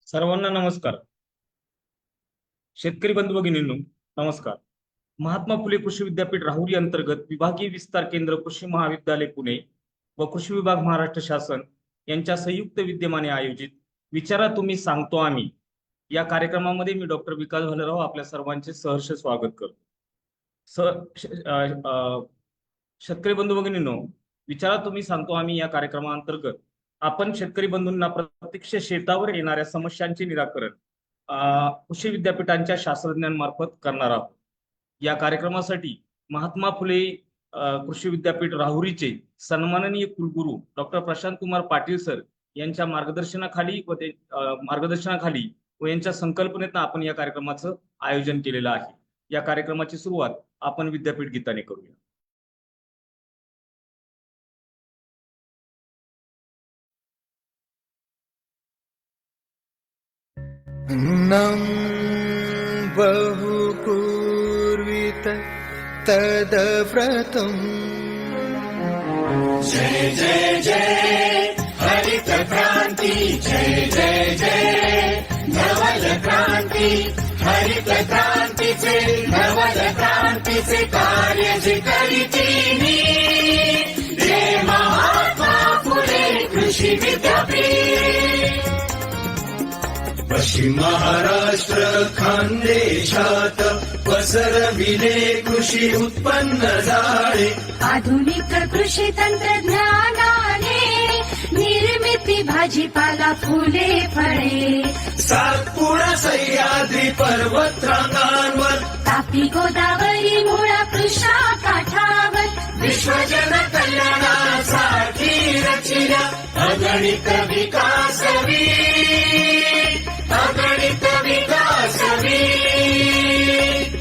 सर्वांना नमस्कार. शेतकरी बंधू भगिनींनो, नमस्कार. महात्मा फुले कृषी विद्यापीठ राहुरी अंतर्गत विभागीय विस्तार केंद्र कृषी महाविद्यालय पुणे व कृषी विभाग महाराष्ट्र शासन यांच्या संयुक्त विद्यमाने आयोजित विचारा तुम्ही सांगतो आम्ही या कार्यक्रमामध्ये मी डॉक्टर विकास भालेराव आपल्या सर्वांचे सहर्ष स्वागत करतो. शेतकरी बंधू भगिनींनो, विचारा तुम्ही सांगतो आम्ही या कार्यक्रमाअंतर्गत आपण शेतकरी बंधूंना प्रत्यक्ष शेतावर येणाऱ्या समस्यांचे निराकरण कृषी विद्यापीठांच्या शास्त्रज्ञांमार्फत करणार आहोत. या कार्यक्रमासाठी महात्मा फुले कृषी विद्यापीठ राहुरीचे सन्माननीय कुलगुरू डॉक्टर प्रशांत कुमार पाटील सर यांच्या मार्गदर्शनाखाली व यांच्या संकल्पनेतून आपण या कार्यक्रमाचं आयोजन केलेलं आहे. या कार्यक्रमाची सुरुवात आपण विद्यापीठ गीताने करूया. अन्नं बहुपूर्वित तदव्रतम्। जय जय जय हरित क्रांति, जय जय जय नवल क्रांति, हरित क्रांतीचे नवल क्रांतीचे कार्य जे करीतीनी ते महात्मा फुले कृषी विद्यापीठ। पश्चिम महाराष्ट्र खानदेशात पसरविले कृषी उत्पन्न जाळे, आधुनिक कृषी तंत्रज्ञानाने निर्मिती भाजीपाला फुले फळे, सातपुडा सह्याद्री पर्वतरांगांवर, तापी गोदावरी मुळा कृष्णा काठावर, विश्वजन कल्याणासाठी रचिल्या अगणित विकासवी, अगणित विकासवी।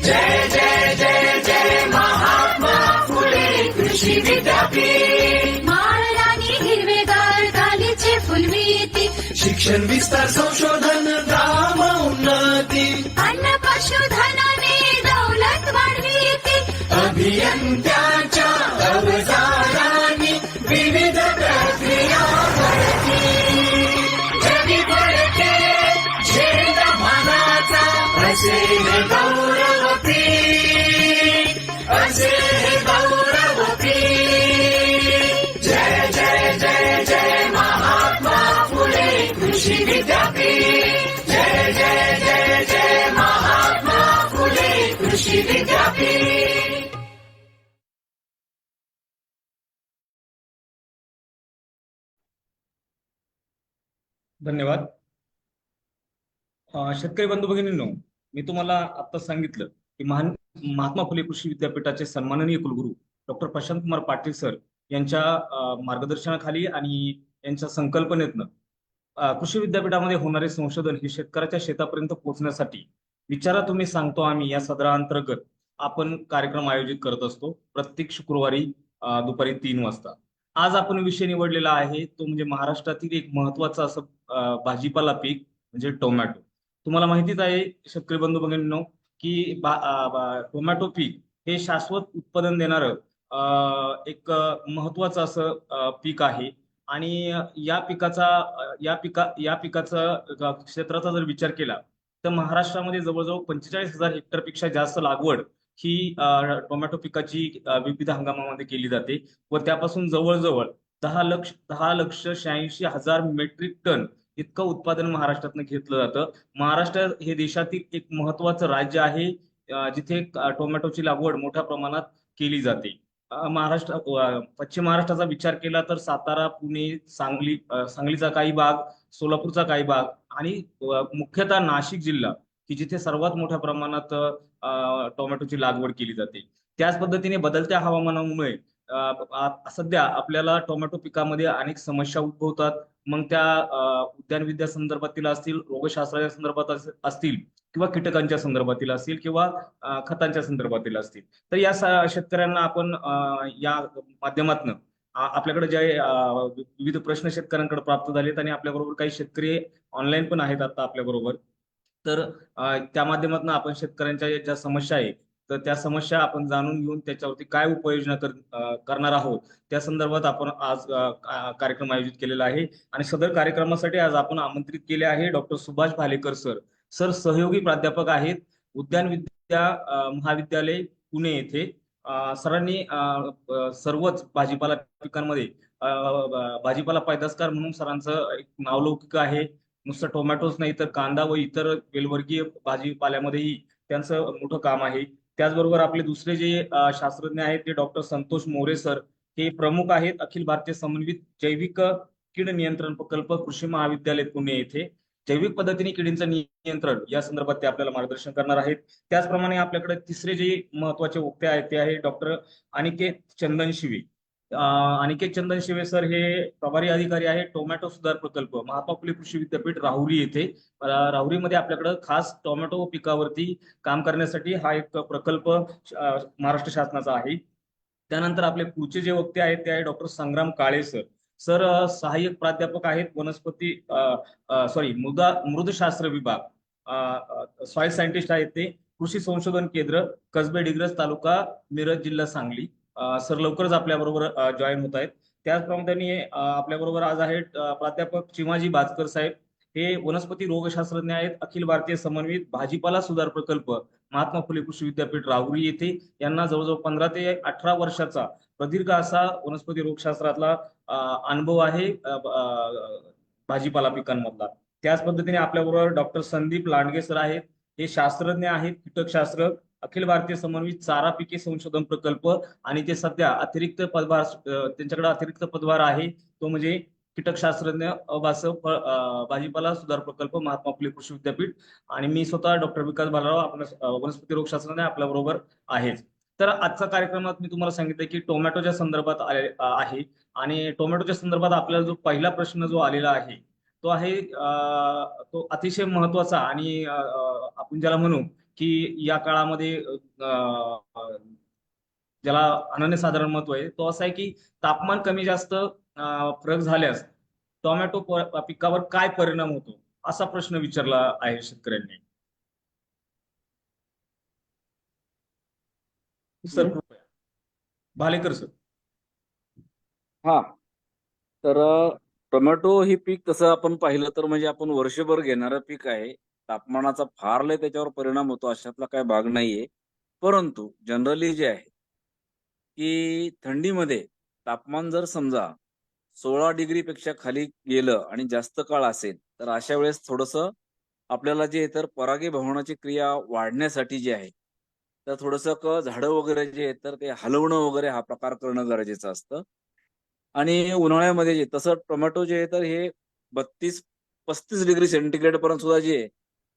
जय जय जय जय महात्मा फुले कृषी विद्यापीठ। माळरानी हिरवेगार गालीचे फुलवीती, शिक्षण विस्तार संशोधन ग्राम उन्नती, अन्न पशुधनाने दौलत वाढवीती, अभियंत्याच्या अवजारांनी विविध प्रक्रिया घडती, जगी पडते झेंडा मानाचा असे हे गौरवती, असे हे गौरवती। जय जय जय जय महात्मा फुले कृषी विद्यापीठ, जय जय जय जय महात्मा फुले कृषी विद्यापीठ। धन्यवाद. शेतकरी बंधू भगिनींनो, मी तुम्हाला आता सांगितलं की महात्मा फुले कृषी विद्यापीठाचे सन्माननीय कुलगुरू डॉक्टर प्रशांत कुमार पाटील सर यांच्या मार्गदर्शनाखाली आणि यांच्या संकल्पनेतनं कृषी विद्यापीठामध्ये होणारे संशोधन हे शेतकऱ्याच्या शेतापर्यंत पोहोचण्यासाठी विचारा तुम्ही सांगतो आम्ही या सदराअंतर्गत आपण कार्यक्रम आयोजित करत असतो प्रत्येक शुक्रवारी दुपारी 3 वाजता. आज आपण विषय निवडलेला आहे तो म्हणजे महाराष्ट्रातील एक महत्वाचं असं भाजीपाला पीक म्हणजे टोमॅटो. तुम्हाला माहितीच आहे शेतकरी बंधू भगिनींनो की टोमॅटो पीक हे शाश्वत उत्पादन देणारं एक महत्वाचं असं पीक आहे आणि या पिकाचा क्षेत्राचा जर विचार केला तर महाराष्ट्रामध्ये जवळजवळ 45,000 हेक्टरपेक्षा जास्त लागवड ही टोमॅटो पिकाची विविध हंगामामध्ये केली जाते व त्यापासून जवळजवळ 10,86,86,000 मेट्रिक टन इतकं उत्पादन महाराष्ट्रातनं घेतलं जातं. महाराष्ट्र हे देशातील एक महत्वाचं राज्य आहे जिथे टोमॅटोची लागवड मोठ्या प्रमाणात केली जाते. पश्चिम महाराष्ट्राचा विचार केला तर सातारा, पुणे, सांगलीचा काही भाग, सोलापूरचा काही भाग आणि मुख्यतः नाशिक जिल्हा की जिथे सर्वात मोठ्या प्रमाणात टोमॅटोची लागवड केली जाते. त्याच पद्धतीने बदलत्या हवामानामुळे सध्या आपल्याला टोमॅटो पिकामध्ये अनेक समस्या उद्भवतात. मग त्या उद्यानविद्या संदर्भातील असतील, रोगशास्त्राच्या संदर्भात असतील किंवा कीटकांच्या संदर्भातील असतील किंवा खतांच्या संदर्भातील असतील. तर या शेतकऱ्यांना आपण या माध्यमातून आपल्याकडे जे विविध प्रश्न शेतकऱ्यांकडे प्राप्त झालेत आणि आपल्याबरोबर काही शेतकरी ऑनलाईन पण आहेत आता आपल्याबरोबर. तर त्या माध्यमातून आपण शेतकऱ्यांच्या ज्या समस्या आहेत तर त्या समस्या आपण जाणून घेऊन त्याच्यावरती काय उपाययोजना करणार आहोत त्या संदर्भात आपण आज कार्यक्रम आयोजित केलेला आहे. आणि सदर कार्यक्रमासाठी आज आपण आमंत्रित केले आहे doctor Subhash Bhalekar sir. Sir सहयोगी प्राध्यापक आहेत, उद्यान विद्या महाविद्यालय पुणे येथे. सरांनी सर्वच भाजीपाला पिकांमध्ये भाजीपाला पैदासकार म्हणून सरांचं एक नावलौकिक आहे. नुसतं टोमॅटोच नाही तर कांदा व इतर वेलवर्गीय भाजीपाल्यामध्येही त्यांचं मोठं काम आहे. त्याचबरोबर आपले दुसरे जे शास्त्रज्ञ आहेत ते डॉक्टर संतोष मोरे सर. हे प्रमुख आहेत अखिल भारतीय समन्वित जैविक कीड नियंत्रण प्रकल्प कृषी महाविद्यालय पुणे येथे. जैविक पद्धतीने किडींचं नियंत्रण या संदर्भात ते आपल्याला मार्गदर्शन करणार आहेत. त्याचप्रमाणे आपल्याकडे तिसरे जे महत्वाचे वक्ते आहेत ते आहे डॉक्टर अनिकेत चंदन शिवे. अनिकेत चंदन शिवे सर हे प्रभारी अधिकारी आहेत टोमॅटो सुधार प्रकल्प महात्मा फुले कृषी विद्यापीठ राहुरी येथे. राहुरीमध्ये आपल्याकडे खास टोमॅटो पिकावरती काम करण्यासाठी हा एक प्रकल्प महाराष्ट्र शासनाचा आहे. त्यानंतर आपले पुढचे जे वक्ते आहेत ते आहे डॉक्टर संग्राम काळे सर. सर सहाय्यक प्राध्यापक आहेत वनस्पती मृदशास्त्र विभाग, सॉइल सायंटिस्ट आहेत ते, कृषी संशोधन केंद्र कसबे डिग्रस तालुका मिरज जिल्हा सांगली. सर लवकरच आपल्याबरोबर जॉईन होत आहेत. त्याचप्रमाणे आपल्याबरोबर आज आहेत प्राध्यापक चिमाजी बाजकर साहेब. हे वनस्पती रोगशास्त्रज्ञ आहेत, अखिल भारतीय समन्वित भाजीपाला सुधार प्रकल्प महात्मा फुले कृषी विद्यापीठ राहुरी येथे. यांना जवळजवळ 15 ते 18 वर्षाचा प्रदीर्घ असा वनस्पती रोगशास्त्रातला अनुभव आहे भाजीपाला पिकांमधला. त्याच पद्धतीने आपल्याबरोबर डॉक्टर संदीप लांडगे सर आहेत. हे शास्त्रज्ञ आहेत कीटकशास्त्र, अखिल भारतीय समन्वित चारा पिके संशोधन प्रकल्प. आणि ते सध्या अतिरिक्त पदभार त्यांच्याकडे अतिरिक्त पदभार आहे तो म्हणजे कीटकशास्त्रज्ञ भाजीपाला सुधार प्रकल्प महात्मा फुले कृषी विद्यापीठ. आणि मी स्वतः डॉक्टर विकास बालराव आपण वनस्पती रोगशास्त्रज्ञ आपल्या बरोबर आहेच. तर आजच्या कार्यक्रमात मी तुम्हाला सांगितलं की टोमॅटोच्या संदर्भात आहे. आणि टोमॅटोच्या संदर्भात आपल्याला जो पहिला प्रश्न जो आलेला आहे तो आहे तो अतिशय महत्वाचा आणि आपण ज्याला म्हणू की या काळामध्ये ज्याला अनन्यसाधारण महत्व आहे तो असा आहे की तापमान कमी जास्त फरक झाल्यास टोमॅटो पिकावर काय परिणाम होतो असा प्रश्न विचारला आहे शेतकऱ्यांनी. सर कृपया. भालेकर सर. हा तर टोमॅटो ही पीक तसं आपण पाहिलं तर म्हणजे आपण वर्षभर घेणारं पीक आहे. तापमानाचा फार लय त्याच्यावर परिणाम होतो अशातला काही भाग नाहीये. परंतु जनरली जे आहे की थंडीमध्ये तापमान जर समजा 16 डिग्री पेक्षा खाली गेलं आणि जास्त काळ असेल तर अशा वेळेस थोडंसं आपल्याला जे तर परागीभवनाची क्रिया वाढण्यासाठी जे आहे तर थोडंसं झाडं वगैरे जे आहेत तर ते हलवणं वगैरे हा प्रकार करणं गरजेचं असतं. आणि उन्हाळ्यामध्ये जे तसं टोमॅटो जे आहे तर हे 32-35 डिग्री सेंटीग्रेड पर्यंत सुद्धा जे आहे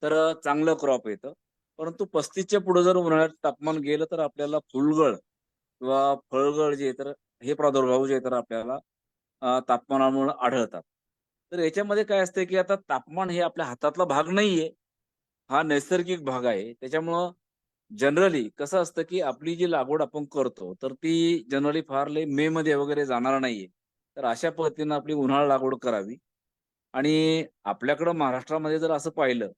तर चांगलं क्रॉप येतं. परंतु 35च्या पुढे जर उन्हाळ्यात तापमान गेलं तर आपल्याला फुलगळ किंवा फळगळ जे आहे तर हे प्रादुर्भाव जे आहे तर आपल्याला तापमानामुळे आढळतात. तर याच्यामध्ये काय असते की आता तापमान हे आपल्या हातातला भाग नाहीये, हा नैसर्गिक भाग आहे. त्याच्यामुळं जनरली कसं असतं की आपली जी लागवड आपण करतो तर ती जनरली फार लय मे मध्ये वगैरे जाणार नाहीये. तर अशा पद्धतीनं आपली उन्हाळा लागवड करावी. आणि आपल्याकडं महाराष्ट्रामध्ये जर असं पाहिलं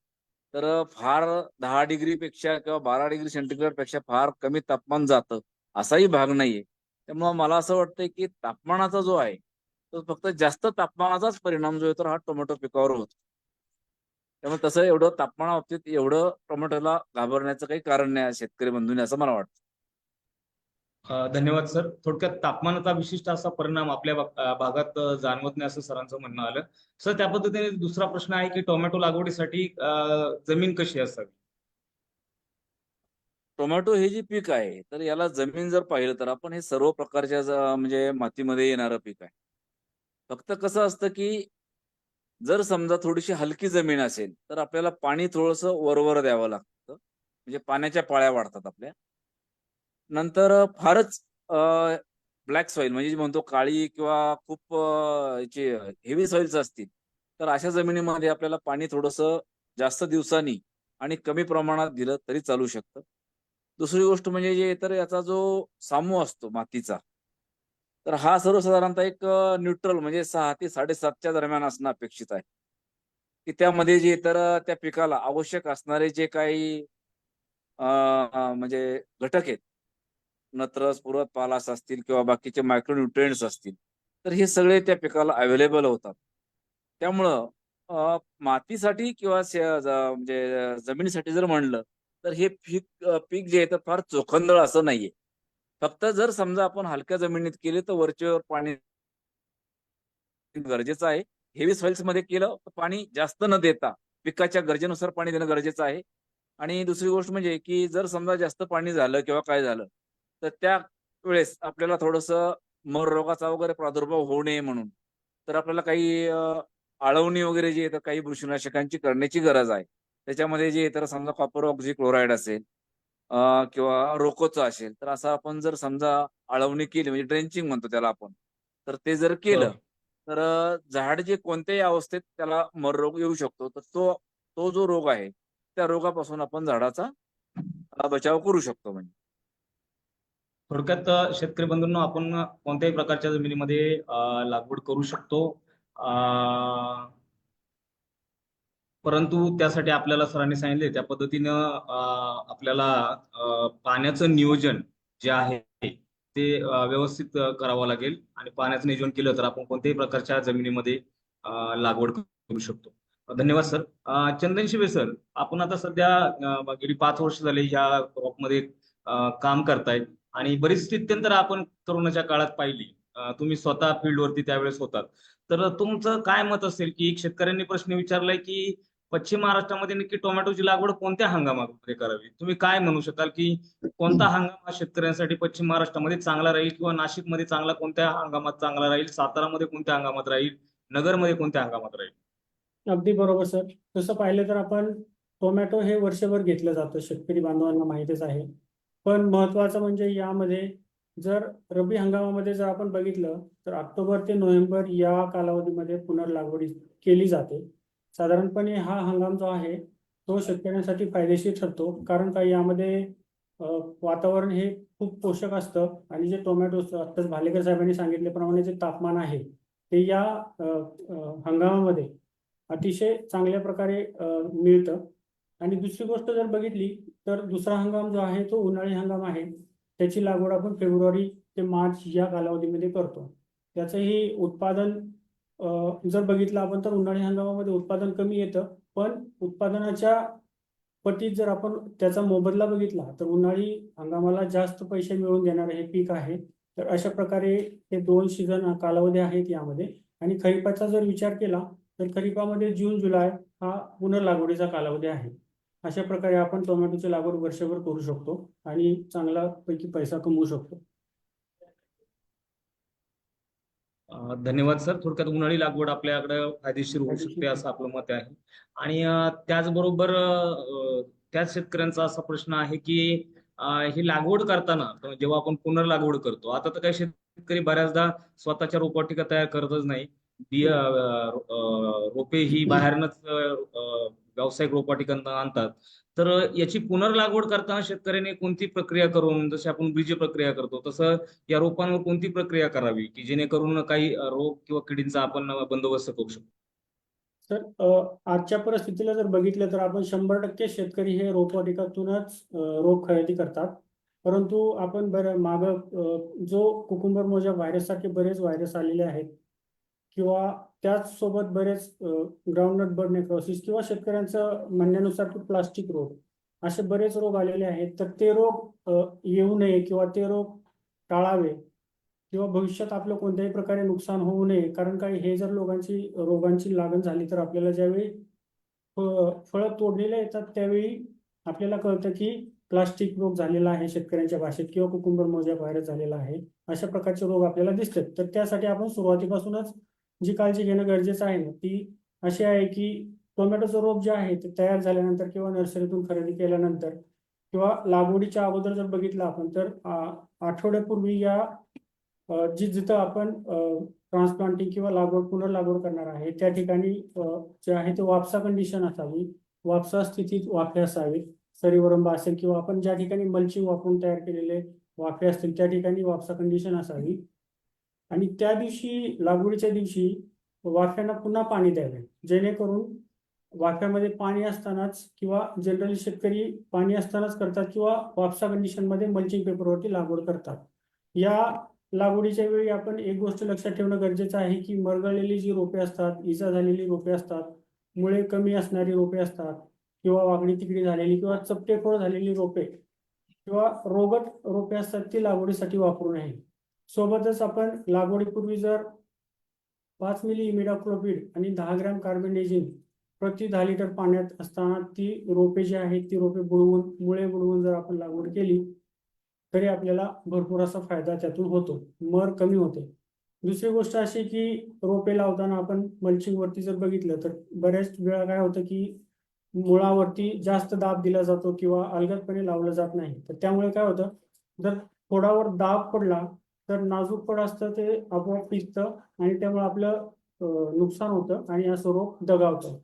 तर फार 10 डिग्री पेक्षा किंवा 12 डिग्री सेंटीग्रेड पेक्षा फार कमी तापमान जातं असाही भाग नाहीये. त्यामुळं मला असं वाटतंय की तापमानाचा जो आहे तो फक्त जास्त तापमानाचाच परिणाम जो आहे तर हा टोमॅटो पिकावर होतो. त्यामुळे तसं एवढं तापमानाबाबतीत एवढं टोमॅटोला घाबरण्याचं काही कारण नाही शेतकरी बंधूंनी असं मला वाटतं. धन्यवाद सर. थोडक्यात तापमानाचा विशिष्ट असा परिणाम आपल्या भागात जाणवत नाही असं सरांचं म्हणणं आलं. सर त्या पद्धतीने दुसरा प्रश्न आहे की टोमॅटो लागवडीसाठी जमीन कशी असावी. टोमॅटो हे जे पीक आहे तर याला जमीन जर पाहिलं तर आपण हे सर्व प्रकारच्या म्हणजे मातीमध्ये येणारं पीक आहे. फक्त कसं असतं की जर समजा थोडीशी हलकी जमीन असेल तर आपल्याला पाणी थोडंसं वरवर द्यावं लागतं. म्हणजे पाण्याच्या पाळ्या वाढतात आपल्या. नंतर फारच ब्लॅक सॉइल म्हणजे जे म्हणतो काळी किंवा खूप याचे हेवी सॉइल्स असतील तर अशा जमिनीमध्ये आपल्याला पाणी थोडंसं जास्त दिवसांनी आणि कमी प्रमाणात दिलं तरी चालू शकतं. दुसरी गोष्ट म्हणजे जे तर याचा जो सामू असतो मातीचा तर हा सर्वसाधारणतः एक न्यूट्रल म्हणजे 6 ते 7.5च्या दरम्यान असणं अपेक्षित आहे. की त्यामध्ये जे तर त्या पिकाला आवश्यक असणारे जे काही म्हणजे घटक आहेत, नत्र, स्फुरद, पालाश असतील किंवा बाकीचे मायक्रोन्यूट्रिएंट्स असतील, तर हे सगळे त्या पिकाला अवेलेबल होतात. त्यामुळं मातीसाठी किंवा म्हणजे जमिनीसाठी जर म्हणलं, तर हे पीक जे आहे तर फार चोखंदळ असं नाहीये. फक्त जर समजा आपण हलक्या जमिनीत केले तर वरचेवर पाणी गरजेचं आहे. हेवी सॉइल्समध्ये केलं तर पाणी जास्त न देता पिकाच्या गरजेनुसार पाणी देणं गरजेचं आहे. आणि दुसरी गोष्ट म्हणजे की जर समजा जास्त पाणी झालं किंवा काय झालं, तर त्यावेळेस आपल्याला थोडंसं मर रोगाचा वगैरे प्रादुर्भाव होऊ नये म्हणून, तर आपल्याला काही आळवणी वगैरे जी आहे तर काही बुरशीनाशकांची करण्याची गरज आहे. त्याच्यामध्ये जे आहे तर समजा कॉपर ऑक्झीक्लोराईड असेल किंवा रोकोचं असेल, तर असं आपण जर समजा आळवणी केली म्हणजे ड्रेंचिंग म्हणतो त्याला आपण, तर ते जर केलं, बरोबर. तर झाड जे कोणत्याही अवस्थेत त्याला मर रोग येऊ शकतो. तर तो तो जो रोग आहे, त्या रोगापासून आपण झाडाचा बचाव करू शकतो म्हणजे. थोडक्यात शेतकरी बंधूंनो, आपण कोणत्याही प्रकारच्या जमिनीमध्ये लागवड करू शकतो. परंतु त्यासाठी आपल्याला सरांनी सांगितले त्या पद्धतीनं आपल्याला पाण्याचं नियोजन जे आहे ते व्यवस्थित करावं लागेल. आणि पाण्याचं नियोजन केलं तर आपण कोणत्याही प्रकारच्या जमिनीमध्ये लागवड करू शकतो. धन्यवाद सर. चंदन शिवे सर, आपण आता सध्या गेली 5 वर्ष झाले ह्या क्रॉपमध्ये काम करतायत आणि बरीच स्थित्यंतर आपण करोनाच्या काळात पाहिली. तुम्ही स्वतः फील्डवरती त्यावेळेस होतात. तर तुमचं काय मत असेल की एक शेतकऱ्यांनी प्रश्न विचारलाय की पश्चिम महाराष्ट्रामध्ये नक्की टोमॅटोची लागवड कोणत्या हंगामामध्ये करावी? तुम्ही काय म्हणू शकाल की कोणता हंगाम हा शेतकऱ्यांसाठी पश्चिम महाराष्ट्रामध्ये चांगला राहील, किंवा नाशिकमध्ये चांगला कोणत्या हंगामात चांगला राहील, सातारामध्ये कोणत्या हंगामात राहील, नगरमध्ये कोणत्या हंगामात राहील? अगदी बरोबर सर. तसं पाहिलं तर आपण टोमॅटो हे वर्षभर घेतलं जातं, शेतकरी बांधवांना माहितीच आहे. पण महत्वाचं म्हणजे यामध्ये जर रब्बी हंगामामध्ये जर आपण बघितलं तर ऑक्टोबर ते नोव्हेंबर या कालावधीमध्ये पुनर्लागवड केली जाते. साधारणपणे हा हंगाम जो आहे तो शेतकऱ्यांसाठी फायदेशीर ठरतो, कारण का यामध्ये वातावरण हे खूप पोषक असतं आणि जे टोमॅटो आत्ताच भालेकर साहेबांनी सांगितल्याप्रमाणे जे तापमान आहे ते या हंगामामध्ये अतिशय चांगल्या प्रकारे मिळतं. आणि दुसरी गोष्ट जर बघितली तर दुसरा हंगाम जो आहे तो उन्हाळी हंगाम आहे. त्याची लागवड आपण फेब्रुवारी ते मार्च या कालावधीमध्ये करतो. त्याचंही उत्पादन जर बघितलं आपण तर उन्हाळी हंगामामध्ये उत्पादन कमी येतं, पण उत्पादनाच्या पटीत जर आपण त्याचा मोबदला बघितला तर उन्हाळी हंगामाला जास्त पैसे मिळवून देणारे हे पीक आहे. तर अशा प्रकारे हे 2 सीझन कालावधी आहेत यामध्ये. आणि खरीपाचा जर विचार केला तर खरीपामध्ये जून जुलै हा पुनर्लागवडीचा कालावधी आहे. अशा प्रकारे आपण टोमॅटोची लागवड वर्षभर करू शकतो आणि चांगला पैकी पैसा कमवू शकतो. धन्यवाद सर. थोडक्यात उन्हाळी लागवड आपल्याकडे फायदेशीर होऊ शकते असं आपलं मत आहे. आणि त्याचबरोबर त्याच शेतकऱ्यांचा असा प्रश्न आहे की ही लागवड करताना जेव्हा आपण पुनर्लागवड करतो, आता तर काही शेतकरी बऱ्याचदा स्वतःच्या रोपवाटिका तयार करतच नाही. रोपे ही बाहेरनच व्यावसायिक रोपवाटिकांना आणतात. तर याची पुनर्लागवड करताना शेतकऱ्याने कोणती प्रक्रिया करून, जशी आपण बीज प्रक्रिया करतो तसं या रोपांवर कोणती प्रक्रिया करावी की जेणेकरून काही रोग किंवा किडींचा आपण बंदोबस्त करू शकतो? तर आजच्या परिस्थितीला जर बघितलं तर आपण 100% शेतकरी हे रोपवाटिकातूनच रोप खरेदी करतात. परंतु आपण जो कुकुंबर मोजा व्हायरस सारखे बरेच व्हायरस आलेले आहेत किंवा त्याच सोबत बरेच ग्राउंडनट बर्ड नेक्रोसिस किंवा शेतकऱ्यांचं म्हणण्यानुसार की प्लास्टिक रोग, असे बरेच रोग आलेले आहेत. तर ते रोग येऊ नये किंवा ते रोग टाळावे किंवा भविष्यात आपलं कोणत्याही प्रकारे नुकसान होऊ नये, कारण काय हे जर रोगांची लागण झाली तर आपल्याला ज्यावेळी फळं तोडलेले येतात त्यावेळी आपल्याला कळतं की प्लास्टिक रोग झालेला आहे शेतकऱ्यांच्या भाषेत किंवा कुकुंबर मोजा व्हायरस झालेला आहे. अशा प्रकारचे रोग आपल्याला दिसतात. तर त्यासाठी आपण सुरुवातीपासूनच जी काळजी घेणं गरजेचं आहे ती अशी आहे की टोमॅटोचं रोप जे आहे ते तयार झाल्यानंतर किंवा नर्सरीतून खरेदी केल्यानंतर किंवा लागवडीच्या अगोदर जर बघितलं आपण तर आठवड्यापूर्वी या जिथं आपण ट्रान्सप्लांटिंग किंवा पुनर्लागवड करणार आहे त्या ठिकाणी जे आहे ते वापसा कंडिशन असावी, वापसा स्थितीत वाफे असावे, सरीवरंब असेल किंवा आपण ज्या ठिकाणी मल्चिंग वापरून तयार केलेले वाफे असतील त्या ठिकाणी वापसा कंडिशन असावी. आणि त्या दिवशी लागवडीच्या दिवशी वाफ्यांना पुन्हा पाणी द्यावे, जेणेकरून वाफ्यामध्ये पाणी असतानाच किंवा जनरली शेतकरी पाणी असतानाच करतात किंवा वापसा कंडिशनमध्ये मल्चिंग पेपरवरती लागवड करतात. या लागवडीच्या वेळी आपण एक गोष्ट लक्षात ठेवणं गरजेचं आहे की मरगळलेली जी रोपे असतात, इजा झालेली रोपे असतात, मुळे कमी असणारी रोपे असतात किंवा वाकडी तिकडी झालेली किंवा चपटेफोड झालेली रोपे किंवा रोगट रोपे असतात ती लागवडीसाठी वापरू नये. सोबतच आपण लागवडीपूर्वी जर 5 मिली इमिडाक्लोप्रिड आणि 10 ग्रॅम कार्बेंडेजिम प्रति 10 लिटर पाण्यात असताना ती रोपे जी आहेत ती रोपे मुळे बुडवून जर आपण लागवड केली तरी आपल्याला भरपूर असा फायदा त्यातून होतो, मर कमी होते. दुसरी गोष्ट अशी की रोपे लावताना आपण मल्चिंग वरती जर बघितलं तर बऱ्याच वेळा काय होतं की मुळावरती जास्त दाब दिला जातो किंवा अलगदपणे लावलं जात नाही. तर त्यामुळे काय होतं, जर खोडावर दाब पडला तर नाजूक खोड असतं ते आपोआप पिकतं आणि त्यामुळे आपलं नुकसान होतं आणि असं रोप दगावतं.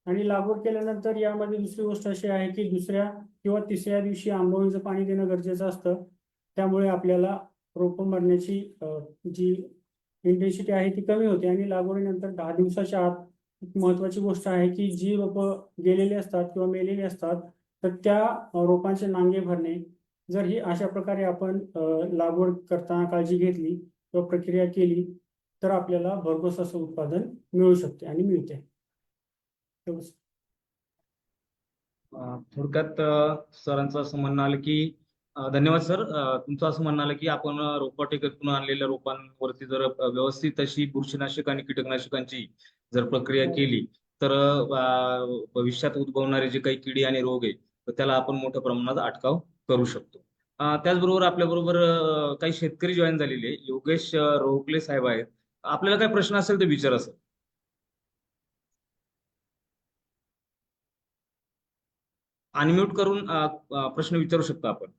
आणि लागवड केल्यानंतर यामध्ये दुसरी गोष्ट अशी आहे की दुसऱ्या किंवा तिसऱ्या दिवशी आंबवणीचं पाणी देणं गरजेचं असतं. त्यामुळे आपल्याला रोपं मरण्याची जी इंटेन्सिटी आहे ती कमी होते आणि लागवडीनंतर 10 दिवसाच्या आत एक महत्वाची गोष्ट आहे की जी रोपं गेलेली असतात किंवा मेलेली असतात तर त्या रोपांचे नांगे भरणे. जर ही अशा प्रकारे आपण लागवड करताना काळजी घेतली किंवा प्रक्रिया केली तर आपल्याला भरघोस असं उत्पादन मिळू शकते आणि मिळते. एवढंच. थोडक्यात सरांचं असं म्हणणं आलं की धन्यवाद सर. तुमचं असं म्हणणं आलं की आपण रोपवाटिकेतून आणलेल्या रोपांवरती जर व्यवस्थित अशी बुरशीनाशक आणि कीटकनाशकांची जर प्रक्रिया केली तर भविष्यात उद्भवणारे जे काही किडी आणि रोग आहे तर त्याला आपण मोठ्या प्रमाणात अटकाव करू शकतो. त्याचबरोबर आपल्याबरोबर काही शेतकरी जॉईन झालेले आहे. योगेश रोहकले साहेब आहेत. आपल्याला काही प्रश्न असेल तर विचारा सर. अनम्यूट करून प्रश्न विचारू शकतो आपण.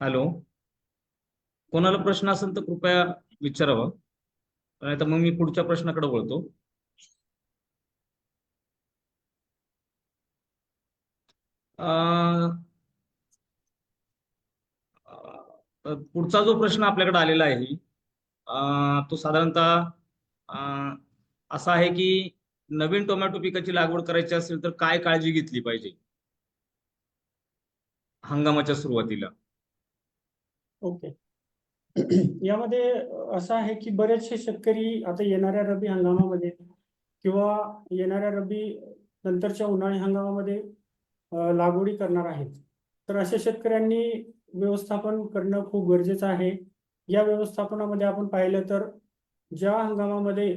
हॅलो, कोणाला प्रश्न असेल तर कृपया विचारावं, नाही तर मग मी पुढच्या प्रश्नाकडे वळतो. पुढचा जो प्रश्न आपल्याकडे आलेला आहे तो साधारणतः असा आहे की नवीन टोमॅटो पिकाची लागवड करायची असेल तर काय काळजी घेतली पाहिजे हंगामाच्या सुरुवातीला? ओके. यामध्ये असं आहे की बरेचसे शेतकरी आता येणाऱ्या रब्बी हंगामामध्ये किंवा येणाऱ्या रब्बी नंतरच्या उन्हाळी हंगामामध्ये लागवडी करणार आहेत. तर अशा शेतकऱ्यांनी व्यवस्थापन करणं खूप गरजेचं आहे. या व्यवस्थापनामध्ये आपण पाहिलं तर ज्या हंगामामध्ये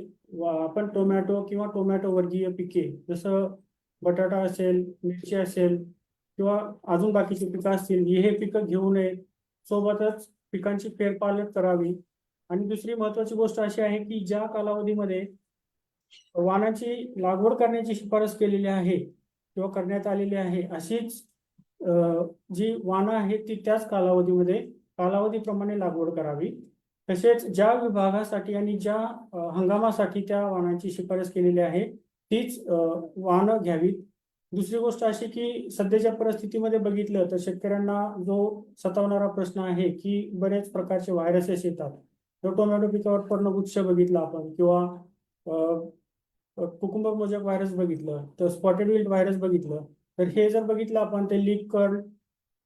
आपण टोमॅटो किंवा टोमॅटो वर्गीय पिके जसं बटाटा असेल, मिरची असेल किंवा अजून बाकीची पिकं असतील हे पिकं घेऊ नये. सोबतच पिकांची फेरपालट करावी. आणि दुसरी महत्वाची गोष्ट अशी आहे की ज्या कालावधीमध्ये वाणाची लागवड करण्याची शिफारस केलेली आहे किंवा करण्यात आलेली आहे अशीच जी वाणं आहेत ती त्याच कालावधीप्रमाणे लागवड करावी. तसेच ज्या विभागासाठी आणि ज्या हंगामासाठी त्या वाणाची शिफारस केलेली आहे तीच वाणं घ्यावीत. दुसरी गोष्ट अशी की सध्याच्या परिस्थितीमध्ये बघितलं तर शेतकऱ्यांना जो सतावणारा प्रश्न आहे की बरेच प्रकारचे व्हायरसेस येतात. तर टोमॅटो पिकावर पर्णगुच्छ बघितला आपण किंवा कुकुंबर मोजॅक व्हायरस बघितलं तर स्पॉटेड विल्ट व्हायरस बघितलं तर हे जर बघितलं आपण ते लीफ कर्ल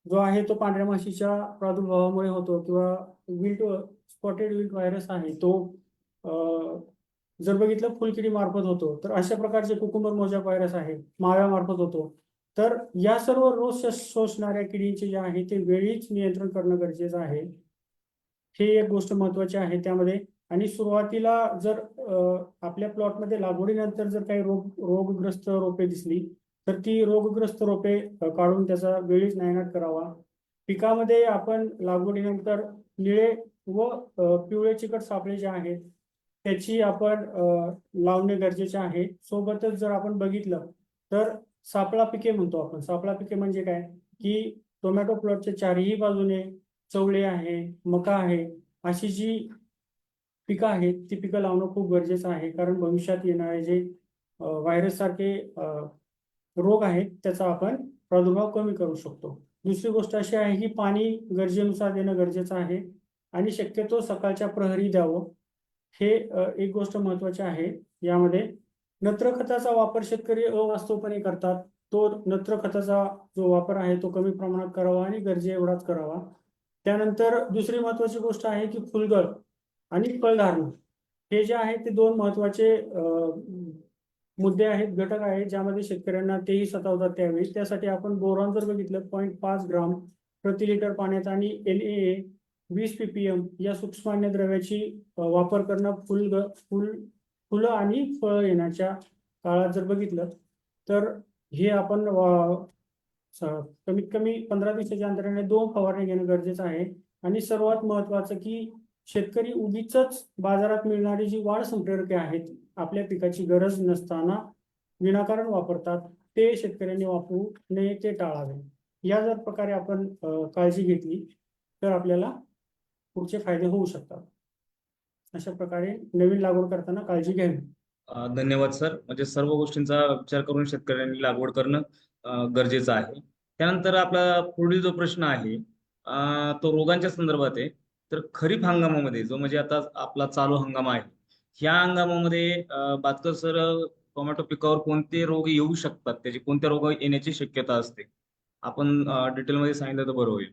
जो आहे तो पांढऱ्या माशीच्या प्रादुर्भावामुळे होतो किंवा स्पॉटेड विल्ट व्हायरस आहे तो जर बघितलं फुलकिडी मार्फत होतो. तर अशा प्रकारचे कुकुंबर मोजॅक व्हायरस आहे माव्यामार्फत होतो. तर या सर्व रोग शोषणाऱ्या किडींचे जे आहे ते वेळीच नियंत्रण करणं गरजेचं आहे. ही एक गोष्ट महत्वाची आहे त्यामध्ये. आणि सुरुवातीला जर आपल्या प्लॉटमध्ये लागवडीनंतर जर काही रोगग्रस्त रोपे दिसली तर ती रोगग्रस्त रोपे काढून त्याचा वेळीच नायनाट करावा. पिकामध्ये आपण लागवडीनंतर निळे व पिवळे चिकट सापळे जे आहेत त्याची आपण लावणे गरजेचे आहे. सोबतच जर आपण बघितलं तर सापळा पिके म्हणतो आपण. सापळा पिके म्हणजे काय की टोमॅटो प्लॉटच्या चारही बाजूने चवळे आहे, मका आहे अशी जी पिकं आहेत ती पिकं लावणं खूप गरजेचं आहे, कारण भविष्यात येणारे जे व्हायरस सारखे रोग आहेत त्याचा आपण प्रादुर्भाव कमी करू शकतो. दुसरी गोष्ट अशी आहे की पाणी गरजेनुसार देणं गरजेचं आहे आणि शक्यतो सकाळच्या प्रहरी द्यावं. हे एक गोष्ट महत्त्वाची आहे यामध्ये. नत्र खताचा वापर शेतकरी अवास्तवपणे करतात. तो नत्र खताचा जो वापर आहे तो कमी प्रमाणात करावा आणि गरजे एवढाच करावा. त्यानंतर दुसरी महत्त्वाची गोष्ट आहे की फुलगळ आणि फळधारणा हे जे आहे ते दोन महत्त्वाचे मुद्दे आहेत, घटक आहेत, ज्यामध्ये शेतकऱ्यांना तेही सतावतात त्यावेळी. त्यासाठी आपण बोरॉन जर बघितलं 0.5 ग्राम प्रति लिटर पाण्यात आणि NaA 20 ppm या सूक्ष्म अन्नद्रव्याची वापर करणं फुलं आणि फळं येण्याच्या काळात जर बघितलं तर हे आपण कमीत कमी 15 दिवसाच्या अंतराने 2 फवारणी घेणं गरजेचं आहे. आणि सर्वात महत्त्वाचं की शेतकरी उगीच बाजारात मिळणारी जी वाढ संप्रेरके आहेत आपल्या पिकाची गरज नसताना विनाकारण वापरतात, ते शेतकऱ्यांनी वापरू नये, ते टाळावे. या जर प्रकारे आपण काळजी घेतली तर आपल्याला पुढचे फायदे होऊ शकतात. अशा प्रकारे नवीन लागवड करताना काळजी घ्यावी. धन्यवाद सर. म्हणजे सर्व गोष्टींचा विचार करून शेतकऱ्यांनी लागवड करणं गरजेचं आहे. त्यानंतर आपला पुढील जो प्रश्न आहे तो रोगांच्या संदर्भात आहे. तर खरीप हंगामामध्ये जो म्हणजे आता आपला चालू हंगाम आहे, ह्या हंगामामध्ये बातकर सर टोमॅटो पिकावर कोणते रोग येऊ शकतात, त्याची कोणत्या रोग येण्याची शक्यता असते, आपण डिटेलमध्ये सांगितलं तर बरं होईल.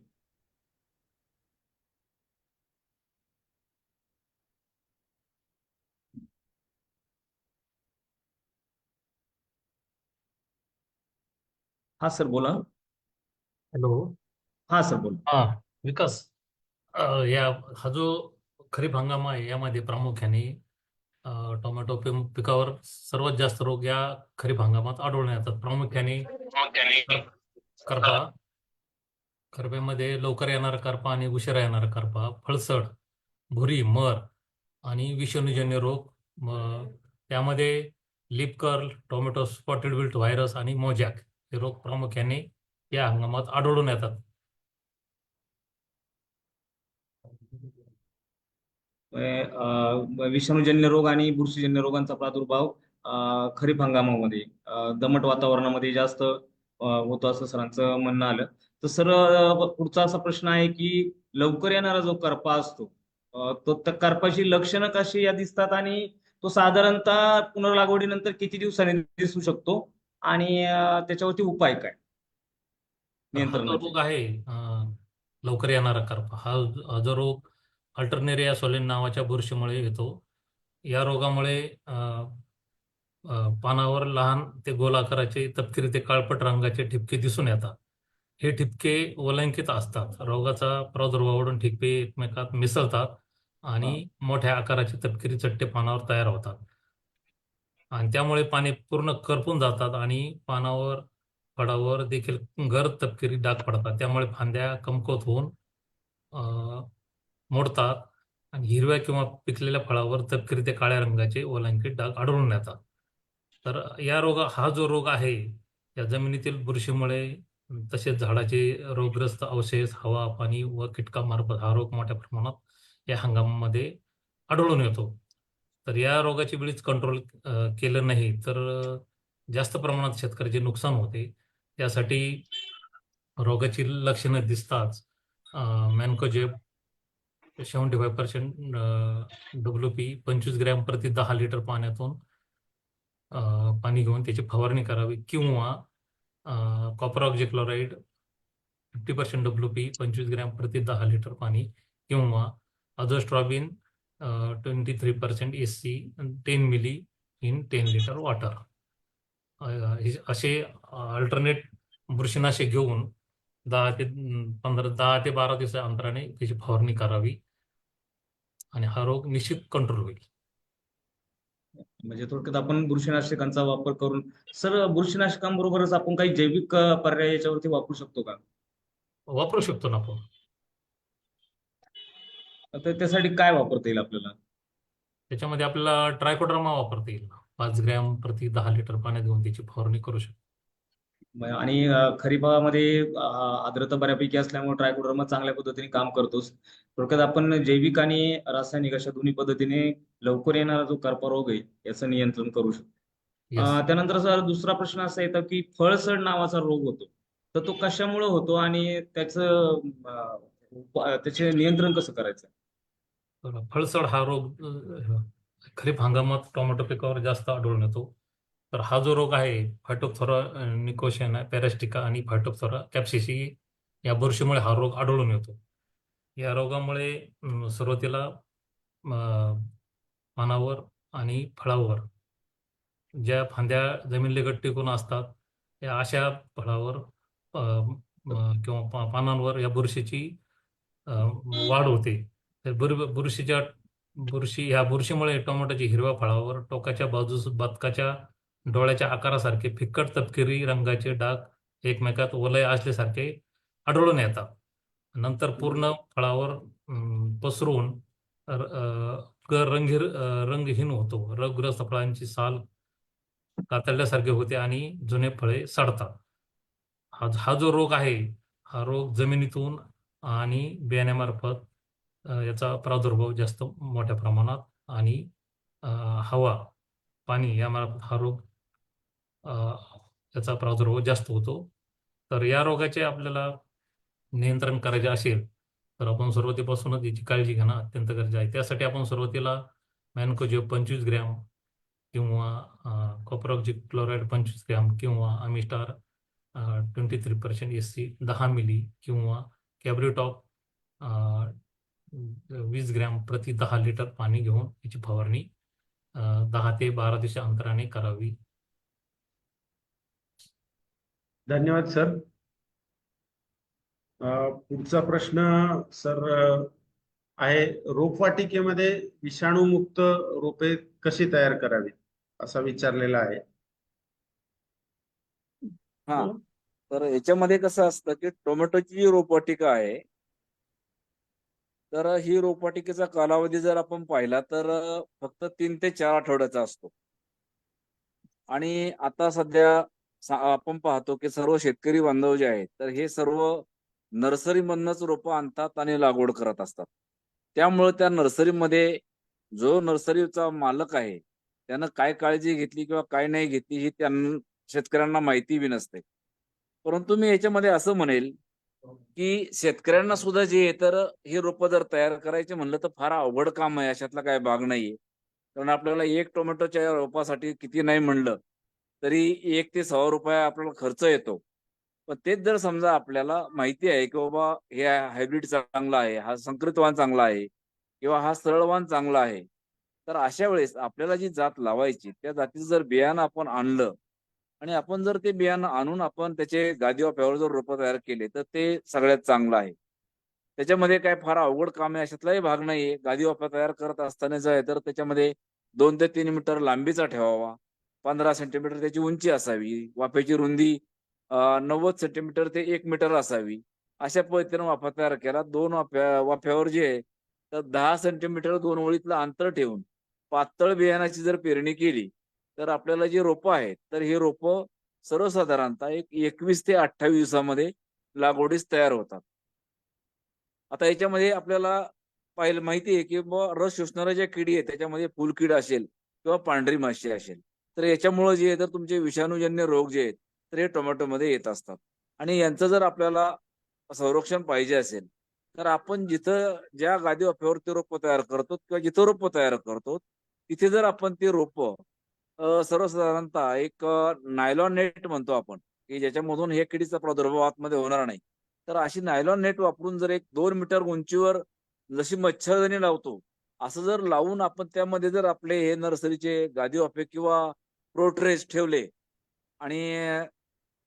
हा सर बोला. हॅलो. हा सर बोला. हा विकास, या हा जो खरीप हंगाम आहे यामध्ये प्रामुख्याने टोमॅटो पिकावर सर्वात जास्त रोग या खरीप हंगामात आढळून येतात. प्रामुख्याने करपा, करप्यामध्ये लवकर येणारा करपा आणि उशिरा येणारा करपा, फळसड, भुरी, मर आणि विषाणूजन्य रोग. त्यामध्ये leaf curl, tomato spotted wilt virus आणि मोजॅक हे रोग प्रामुख्याने या हंगामात आढळून येतात. विषाणूजन्य रोग आणि बुरशीजन्य रोगांचा प्रादुर्भाव खरीप हंगामामध्ये दमट वातावरणामध्ये जास्त होतो असं सरांचं म्हणणं आलं. तर सर पुढचा असा प्रश्न आहे की लवकर येणारा जो करपा असतो तो त्या करपाची लक्षणं कशी या दिसतात आणि तो साधारणतः पुनर्लागवडीनंतर किती दिवसांनी दिसू शकतो आणि त्याच्यावरती उपाय काय हा जो नियंत्रणाचे? रोग आहे लवकर येणारा करपा, हा जो रोग अल्टरनेरिया सोलेन नावाच्या बुरशीमुळे येतो. या रोगामुळे पानावर लहान ते गोल आकाराचे तपकिरी ते काळपट रंगाचे ठिपके दिसून येतात. हे ठिपके ओलंकित असतात. रोगाचा प्रादुर्भाव वाढून ठिपके एकमेकात मिसळतात आणि मोठ्या आकाराचे तपकिरी चट्टे पानावर तयार होतात. आणि त्यामुळे पाने पूर्ण करपून जातात आणि पानावर, फळावर देखील गर्द तपकिरी डाग पडतात. त्यामुळे फांद्या कमकुवत होऊन मोडतात आणि हिरव्या किंवा पिकलेल्या फळावर तपकिरी ते काळ्या रंगाचे ओलांकित डाग आढळून येतात. तर हा जो रोग आहे या जमिनीतील बुरशीमुळे, तसेच झाडाचे रोगग्रस्त अवशेष, हवा, पाणी व कीटकामार्फत हा रोग मोठ्या प्रमाणात या हंगामामध्ये आढळून येतो. तर या रोगाची वेळीच कंट्रोल केलं नाही तर जास्त प्रमाणात शेतकऱ्याचे नुकसान होते. त्यासाठी रोगाची लक्षणं दिसताच मॅन्कोजेब 75% WP 25 ग्रॅम प्रति 10 लिटर पाण्यातून पाणी घेऊन त्याची फवारणी करावी, किंवा कॉपर ऑक्झीक्लोराइड 50% WP 25 ग्रॅम प्रति 10 लिटर पाणी, किंवा अझोस्ट्रॉबिन 23% SC 10 मिली इन 10 लिटर वॉटर, असे अल्टरनेट बुरशीनाशक घेऊन 10 ते 12 दिवसा अंतराने त्याची फवारणी करावी आणि हा रोग निश्चित कंट्रोल होईल. म्हणजे थोडक्यात आपण बुरशीनाशकांचा वापर करून, सर बुरशीनाशकांबरोबरच आपण काही जैविक पर्याय याच्यावरती वापरू शकतो का? वापरू शकतो ना आपण. तर त्यासाठी काय वापरता येईल आपल्याला? त्याच्यामध्ये आपल्याला ट्रायकोडर्मा वापरता येईल. 5 ग्रॅम प्रति 10 लिटर पाण्यात घेऊन त्याची फवारणी करू शकतो. आणि खरीपामध्ये आर्द्रता बऱ्यापैकी असल्यामुळे ट्रायकोडर्मा चांगल्या पद्धतीने काम करतोच. थोडक्यात आपण जैविक आणि रासायनिक अशा दोन्ही पद्धतीने लवकर येणारा जो करपा रोग आहे याचं नियंत्रण करू शकतो. येस. त्यानंतर सर दुसरा प्रश्न असा येतो की फळसड नावाचा रोग होतो, तर तो कशामुळे होतो आणि त्याचे नियंत्रण कसं करायचं? फळसड हा रोग खरीप हंगामात टोमॅटो पिकावर जास्त आढळून येतो. तर हा जो रोग आहे फायटोप्थोरा निकोशियाना पॅरास्टिका आणि फायटोप्थोरा कॅप्सिसी या बुरशीमुळे हा रोग आढळून येतो. या रोगामुळे सुरुवातीला पानावर आणि फळावर ज्या फांद्या जमिनीलगत टिकून असतात या अशा फळावर किंवा पानांवर या बुरशीची वाढ होते. तर ह्या बुरशीमुळे टोमॅटोच्या हिरव्या फळावर टोकाच्या बाजूस बदकाच्या डोळ्याच्या आकारासारखे फिक्कट तपकिरी रंगाचे डाग एकमेकात वलय असल्यासारखे आढळून येतात. नंतर पूर्ण फळावर पसरून रंगहीन होतो. रोगग्रस्त फळांची साल कातडल्यासारखे होते आणि जुने फळे सडतात. हा जो रोग आहे हा रोग जमिनीतून आणि बियाण्यामार्फत याचा प्रादुर्भाव जास्त मोठ्या प्रमाणात आणि हवा पाणी यामार्फत हा रोग याचा प्रादुर्भाव जास्त होतो. तर या रोगाचे आपल्याला नियंत्रण करायचे असेल तर आपण सुरुवातीपासूनच याची काळजी घेणं अत्यंत गरजेचं आहे. त्यासाठी आपण सुरुवातीला मॅनकोजेब 25 ग्रॅम किंवा कॉपरऑक्सी क्लोराईड 25 ग्रॅम किंवा अमिस्टार 23% SC 10 मिली किंवा कॅब्रिटॉप 20 ग्रॅम प्रति 10 लिटर पाणी घेऊन याची फवारणी 10 ते 12 दिवस अंतराने करावी. धन्यवाद सर. पुढचा प्रश्न सर आहे, रोपवाटिकेमध्ये विषाणूमुक्त रोपे कशी तयार करावी असा विचारलेला आहे. हा, तर याच्यामध्ये कसं असतं की टोमॅटोची जी रोपवाटिका आहे तर ही रोपवाटिकेचा कालावधी जर आपण पाहिला तर फक्त 3 ते 4 आठवड्याचा असतो. आणि आता सध्या आपण पाहतो की सर्व शेतकरी बांधव जे आहेत तर हे सर्व नर्सरीमधनच रोपं आणतात आणि लागवड करत असतात. त्यामुळे त्या नर्सरीमध्ये जो नर्सरीचा मालक आहे त्यानं काय काळजी घेतली किंवा काय नाही घेतली ही त्यांना शेतकऱ्यांना माहिती बी नसते. परंतु मी याच्यामध्ये असं म्हणेल की शेतकऱ्यांना सुद्धा जे आहे तर हे रोपं जर तयार करायचे म्हणलं तर फार अवघड काम आहे, अशातला काही भाग नाहीये. कारण आपल्याला एक टोमॅटोच्या रोपासाठी किती नाही म्हणलं तरी 1 ते ₹1.25 आपल्याला खर्च येतो. पण तेच जर समजा आपल्याला माहिती आहे की बाबा हे हायब्रिड चांगला आहे, हा संकरित वाण चांगला आहे किंवा हा सरळ वाण चांगला आहे, तर अशा वेळेस आपल्याला जी जात लावायची त्या जातीचं जर बियाणं आपण आणलं आणि आपण जर ते बियाणं आणून आपण त्याचे गादी वाफ्यावर जर रोपं तयार केले तर ते सगळ्यात चांगलं आहे. त्याच्यामध्ये काय फार अवघड काम आहे अशातलाही भाग नाहीये. गादी वाफा तयार करत असताना जो आहे तर त्याच्यामध्ये 2 ते 3 मीटर लांबीचा ठेवावा, 15 सेंटीमीटर त्याची उंची असावी, वाफेची रुंदी 90 सेंटीमीटर ते 1 मीटर असावी. अशा पद्धतीनं वाफा तयार केला. 2 वाफ्यावर जे आहे तर 10 सेंटीमीटर 2 ओळीतलं अंतर ठेवून पातळ बियाणाची जर पेरणी केली तर आपल्याला जी रोपं आहेत तर ही रोपं सर्वसाधारणतः 21 ते 28 दिवसामध्ये लागवडीस तयार होतात. आता याच्यामध्ये आपल्याला माहिती आहे की रस शोषणाऱ्या ज्या किडी आहेत त्याच्यामध्ये फुलकीड असेल किंवा पांढरी माशी असेल तर याच्यामुळे जे आहे तर तुमचे विषाणूजन्य रोग जे आहेत तर हे टोमॅटोमध्ये येत असतात. आणि यांचं जर आपल्याला संरक्षण पाहिजे असेल तर आपण जिथं ज्या गादी वाफ्यावर ते रोपं तयार करतो किंवा जिथं रोपं तयार करतो तिथे जर आपण ते रोपं सर्वसाधारणतः एक नायलॉन नेट म्हणतो आपण की ज्याच्यामधून हे किडीचा प्रादुर्भाव आतमध्ये होणार नाही. तर अशी नायलॉन नेट वापरून जर 2 मीटर उंचीवर जशी मच्छरदाणी लावतो असं जर लावून आपण त्यामध्ये जर आपले हे नर्सरीचे गादी वाफे किंवा प्रोट्रेस ठेवले आणि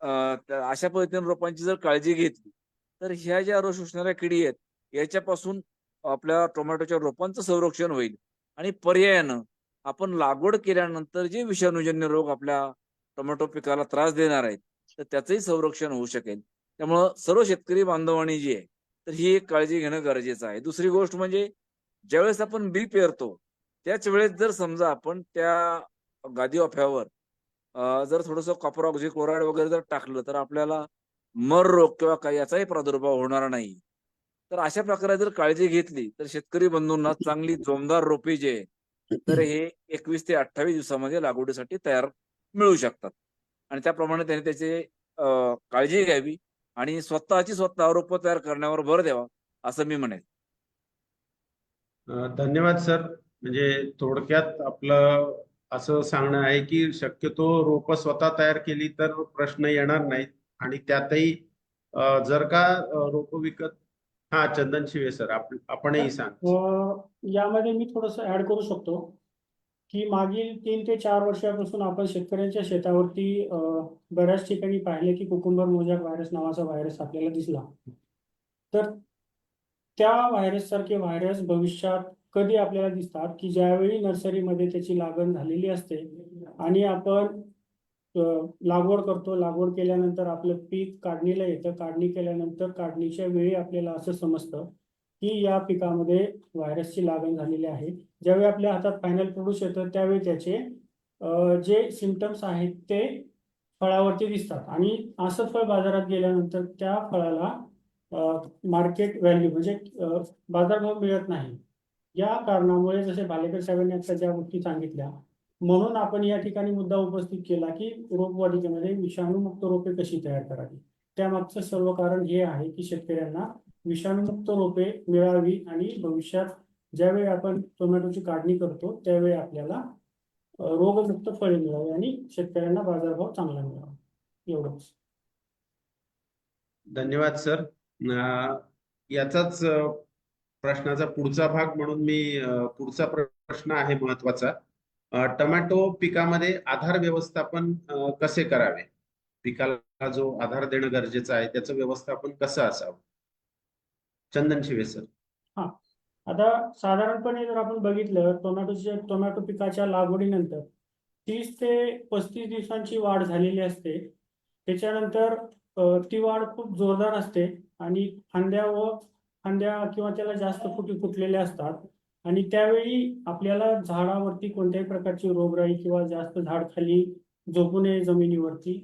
अशा पद्धतीने रोपांची जर काळजी घेतली तर ह्या ज्या रस शोषणाऱ्या किडी आहेत याच्यापासून आपल्या टोमॅटोच्या रोपांचं संरक्षण होईल. आणि पर्यायानं आपण लागवड केल्यानंतर जे विषाणूजन्य रोग आपल्या टोमॅटो पिकाला त्रास देणार आहेत तर त्याचंही संरक्षण होऊ शकेल. त्यामुळं सर्व शेतकरी बांधवांनी जी आहे तर ही एक काळजी घेणं गरजेचं आहे. दुसरी गोष्ट म्हणजे ज्यावेळेस आपण बी पेरतो त्याच वेळेस जर समजा आपण त्या गादी वाफ्यावर जर थोडंसं कॉपर ऑक्झिक्लोराईड वगैरे जर टाकलं तर आपल्याला मर रोग किंवा काही याचाही प्रादुर्भाव होणार नाही. तर अशा प्रकारे जर काळजी घेतली तर शेतकरी बंधूंना चांगली जोमदार रोपे जे आहे, तर हे 21 ते 28 दिवसामध्ये लागवडीसाठी तयार मिळू शकतात. आणि त्याप्रमाणे त्यांनी त्याची काळजी घ्यावी आणि स्वतः रोपं तयार करण्यावर भर द्यावा, असं मी म्हणेन. धन्यवाद सर. म्हणजे थोडक्यात आपलं असं सांगणं आहे की शक्यतो रोपं स्वतः तयार केली तर प्रश्न येणार नाहीत आणि त्यातही जर का रोपं विकत हा चंदन शिवे सर आपणही सांग. यामध्ये मी थोडंसं ऍड करू शकतो की मागील 3 ते 4 वर्षापासून आपण शेतकऱ्यांच्या शेतावरती बऱ्याच ठिकाणी पाहिले की कुकुंबर मोजॅक व्हायरस नावाचा व्हायरस आपल्याला दिसला. तर त्या व्हायरस सारखे व्हायरस भविष्यात कधी आपल्याला दिसतात की ज्यावेळी नर्सरीमध्ये त्याची लागण झालेली असते आणि आपण लागवड करतो. लागवड केल्यानंतर आपलं पीक काढणीला येतं. काढणी केल्यानंतर काढणीच्या वेळी आपल्याला असं समजतं की या पिकामध्ये व्हायरसची लागण झालेली आहे. ज्यावेळी आपल्या हातात फायनल प्रोड्यूस येतं त्यावेळी त्याचे जे सिम्पटम्स आहेत ते फळावरती दिसतात आणि असं फळ बाजारात गेल्यानंतर त्या फळाला मार्केट व्हॅल्यू म्हणजे बाजारभाव मिळत नाही. या कारणामुळे जसे भालेकर साहेबांनी आता ज्या गोष्टी सांगितल्या, म्हणून आपण या ठिकाणी मुद्दा उपस्थित केला की रोपवाटिकेमध्ये विषाणूमुक्त रोपे कशी तयार करावी. त्यामागचं सर्व कारण हे आहे की शेतकऱ्यांना विषाणूमुक्त रोपे मिळावी आणि भविष्यात ज्यावेळी आपण टोमॅटोची काढणी करतो त्यावेळी आपल्याला रोगमुक्त फळे मिळावी आणि शेतकऱ्यांना बाजारभाव चांगला मिळावा. एवढंच. धन्यवाद सर. याचाच प्रश्नाचा पुढचा भाग म्हणून मी पुढचा प्रश्न आहे महत्वाचा. टोमॅटो पिकामध्ये आधार व्यवस्थापन कसे करावे? पिकाला जो आधार देणं गरजेचं आहे त्याचं व्यवस्थापन कसं असावं? चंदन शिवे सर. आता साधारणपणे जर आपण बघितलं टोमॅटो पिकाच्या लागवडीनंतर 30 ते 35 दिवसांची वाढ झालेली असते. त्याच्यानंतर ती वाढ खूप जोरदार असते आणि फांद्या किंवा त्याला जास्त फुटी फुटलेल्या असतात आणि त्यावेळी आपल्याला झाडावरती कोणत्याही प्रकारची रोगराई किंवा जास्त झाड खाली झोपू नये जमिनीवरती.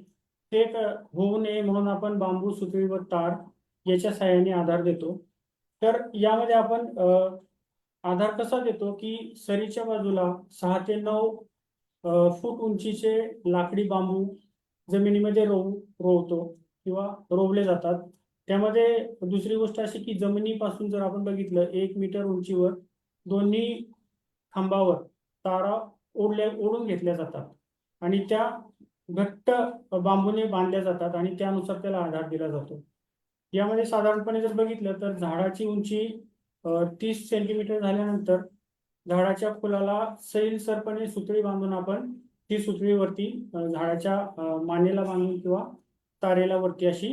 ते होऊ नये म्हणून आपण बांबू, सुतळी व तार याच्या साहाय्याने आधार देतो. तर यामध्ये आपण आधार कसा देतो की सरीच्या बाजूला 6 ते 9 फूट उंचीचे लाकडी बांबू जमिनीमध्ये रोवतो किंवा रोवले जातात. त्यामध्ये दुसरी गोष्ट अशी की जमिनीपासून जर आपण बघितलं 1 मीटर उंचीवर दोन्ही खांबावर तारा ओढून घेतल्या जातात आणि त्या घट्ट बांबूने बांधल्या जातात आणि त्यानुसार त्याला आधार दिला जातो. यामध्ये साधारणपणे जर बघितलं तर झाडाची उंची 30 सेंटीमीटर झाल्यानंतर झाडाच्या फुलाला सैलसरपणे सुतळी बांधून आपण ती सुतळीवरती झाडाच्या मानेला बांधून किंवा तारेला वरती अशी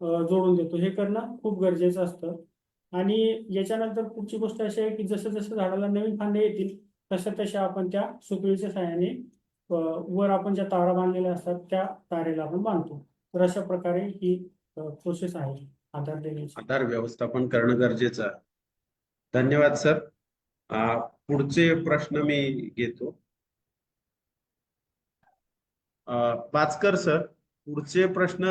जोडून देतो. हे करणं खूप गरजेचं असतं. आणि याच्यानंतर पुढची गोष्ट अशी आहे की जसं जसं झाडाला नवीन फांद्या येतील तशा आपण त्या सुतळीच्या साहाय्याने वर आपण ज्या तारा बांधलेल्या असतात त्या तारेला आपण बांधतो. तर अशा प्रकारे ही प्रोसेस आहे आधार देण्याची. आधार व्यवस्थापन करणं गरजेचं आहे. धन्यवाद सर. पुढचे प्रश्न मी घेतो. पाचकर सर, पुढचे प्रश्न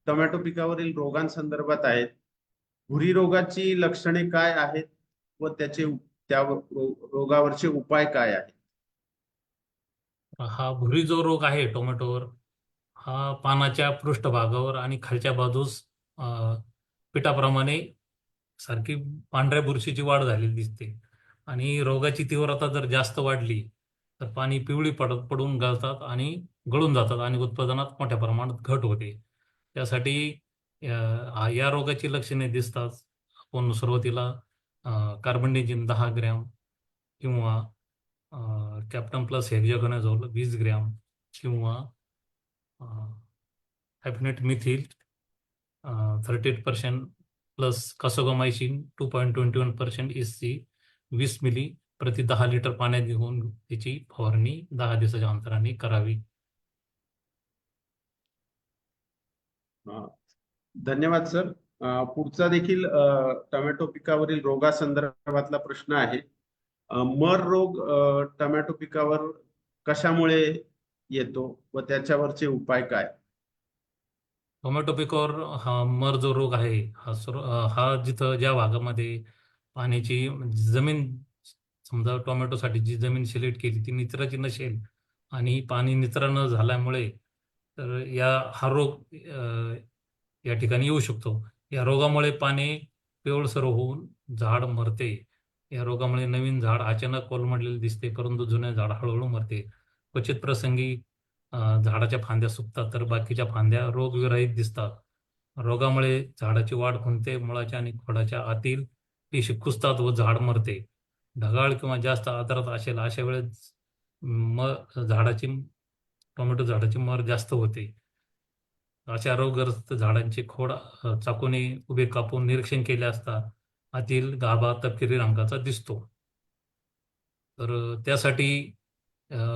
टोमॅटो पिकावरील रोगांसंदर्भात आहेत. भुरी रोगाची लक्षणे काय आहेत व त्या रोगावरचे उपाय काय आहेत? हा भुरी जो रोग आहे टोमॅटोवर, हा पानाच्या पृष्ठभागावर आणि खालच्या बाजूस पिठाप्रमाणे सारखी पांढऱ्या बुरशीची वाढ झालेली दिसते आणि रोगाची तीव्रता जर जास्त वाढली तर पाणी पिवळी पडून गळतात आणि गळून जातात आणि उत्पादनात मोठ्या प्रमाणात घट होते. त्यासाठी या रोगाची लक्षणे दिसतात. आपण सुरुवातीला कार्बनडेजिम 10 ग्रॅम किंवा कॅप्टन प्लस हेक्झाकोनाझोल 20 ग्रॅम किंवा हायफेनेट मिथिल 38% प्लस कासोगामायसिन 2.21% EC 20 मिली प्रति 10 लिटर पाण्यात घेऊन त्याची फवारणी 10 दिवसाच्या अंतराने करावी. धन्यवाद सर. पुढचा देखील टोमॅटो पिकावरील रोगासंदर्भातला प्रश्न आहे. मर रोग टोमॅटो पिकावर कशामुळे येतो व त्याच्यावरचे उपाय काय? टोमॅटो पिकावर हा मर जो रोग आहे हा जिथं ज्या भागामध्ये पाण्याची जमीन, समजा टोमॅटोसाठी जी जमीन सिलेक्ट केली ती निचराची नसेल आणि पाणी निचरा न झाल्यामुळे तर हा रोग या ठिकाणी येऊ शकतो. या रोगामुळे पाणी पिवळसर होऊन झाड मरते. या रोगामुळे नवीन झाड अचानक कोलमडलेले दिसते, परंतु जुने झाड हळूहळू मरते. क्वचित प्रसंगी झाडाच्या फांद्या सुकतात तर बाकीच्या फांद्या रोगविरहित दिसतात. रोगामुळे झाडाची वाढ खुंटते, मुळाच्या आणि खोडाच्या आतील पेशी कुजतात व झाड मरते. ढगाळ किंवा जास्त आर्द्रता असेल अशा वेळेस टोमॅटो झाडाची मर जास्त होते. अशा रोगग्रस्त झाडांचे खोड चाकूने उभे कापून निरीक्षण केले असता आतील गाभा तपकिरी रंगाचा दिसतो. तर त्यासाठी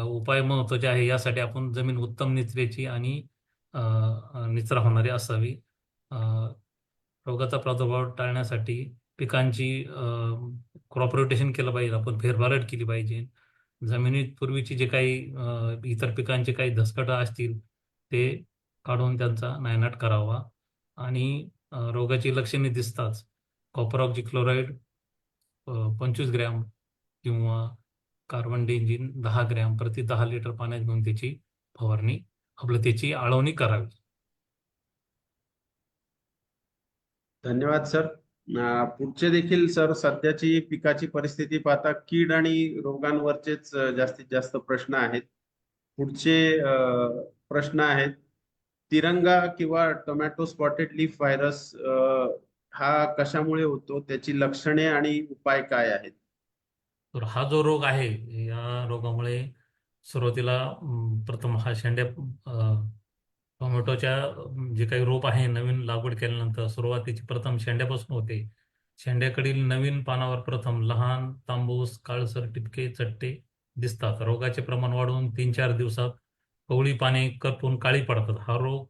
उपाय महत्त्वाचे आहे. यासाठी आपण जमीन उत्तम निचऱ्याची आणि निचरा होणारी असावी. रोगाचा प्रादुर्भाव टाळण्यासाठी पिकांची क्रॉप रोटेशन केलं पाहिजे, आपण फेरफारट केली पाहिजे. जमिनीत पूर्वीची जे काही इतर पिकांचे काही धसकट असतील ते काढून त्यांचा नायनाट करावा. आणि रोगाची लक्षणे दिसताच कॉपर ऑक्झीक्लोराईड 25 ग्रॅम किंवा कार्बन डेंजिन 10 ग्रॅम प्रति 10 लिटर पाण्यात घेऊन त्याची आळवणी करावी. धन्यवाद सर. पुढचे देखील सर, सध्याची पिकाची परिस्थिती पाहता कीड आणि रोगांवरचेच जास्तीत जास्त प्रश्न आहेत. पुढचे प्रश्न आहेत, तिरंगा किंवा टोमॅटो स्पॉटेड लीफ व्हायरस हा कशामुळे होतो, त्याची लक्षणे आणि उपाय काय आहेत? तर हा जो रोग आहे, या रोगामुळे सुरुवातीला प्रथम हा टोमॅटोच्या जे काही रोप आहे नवीन लागवड केल्यानंतर सुरुवातीची प्रथम शेंड्यापासून होते. शेंड्याकडील नवीन पानावर प्रथम लहान तांबूस काळसर टिपके चट्टे दिसतात. रोगाचे प्रमाण वाढून 3-4 दिवसात कवळी पाने करपून काळी पडतात. हा रोग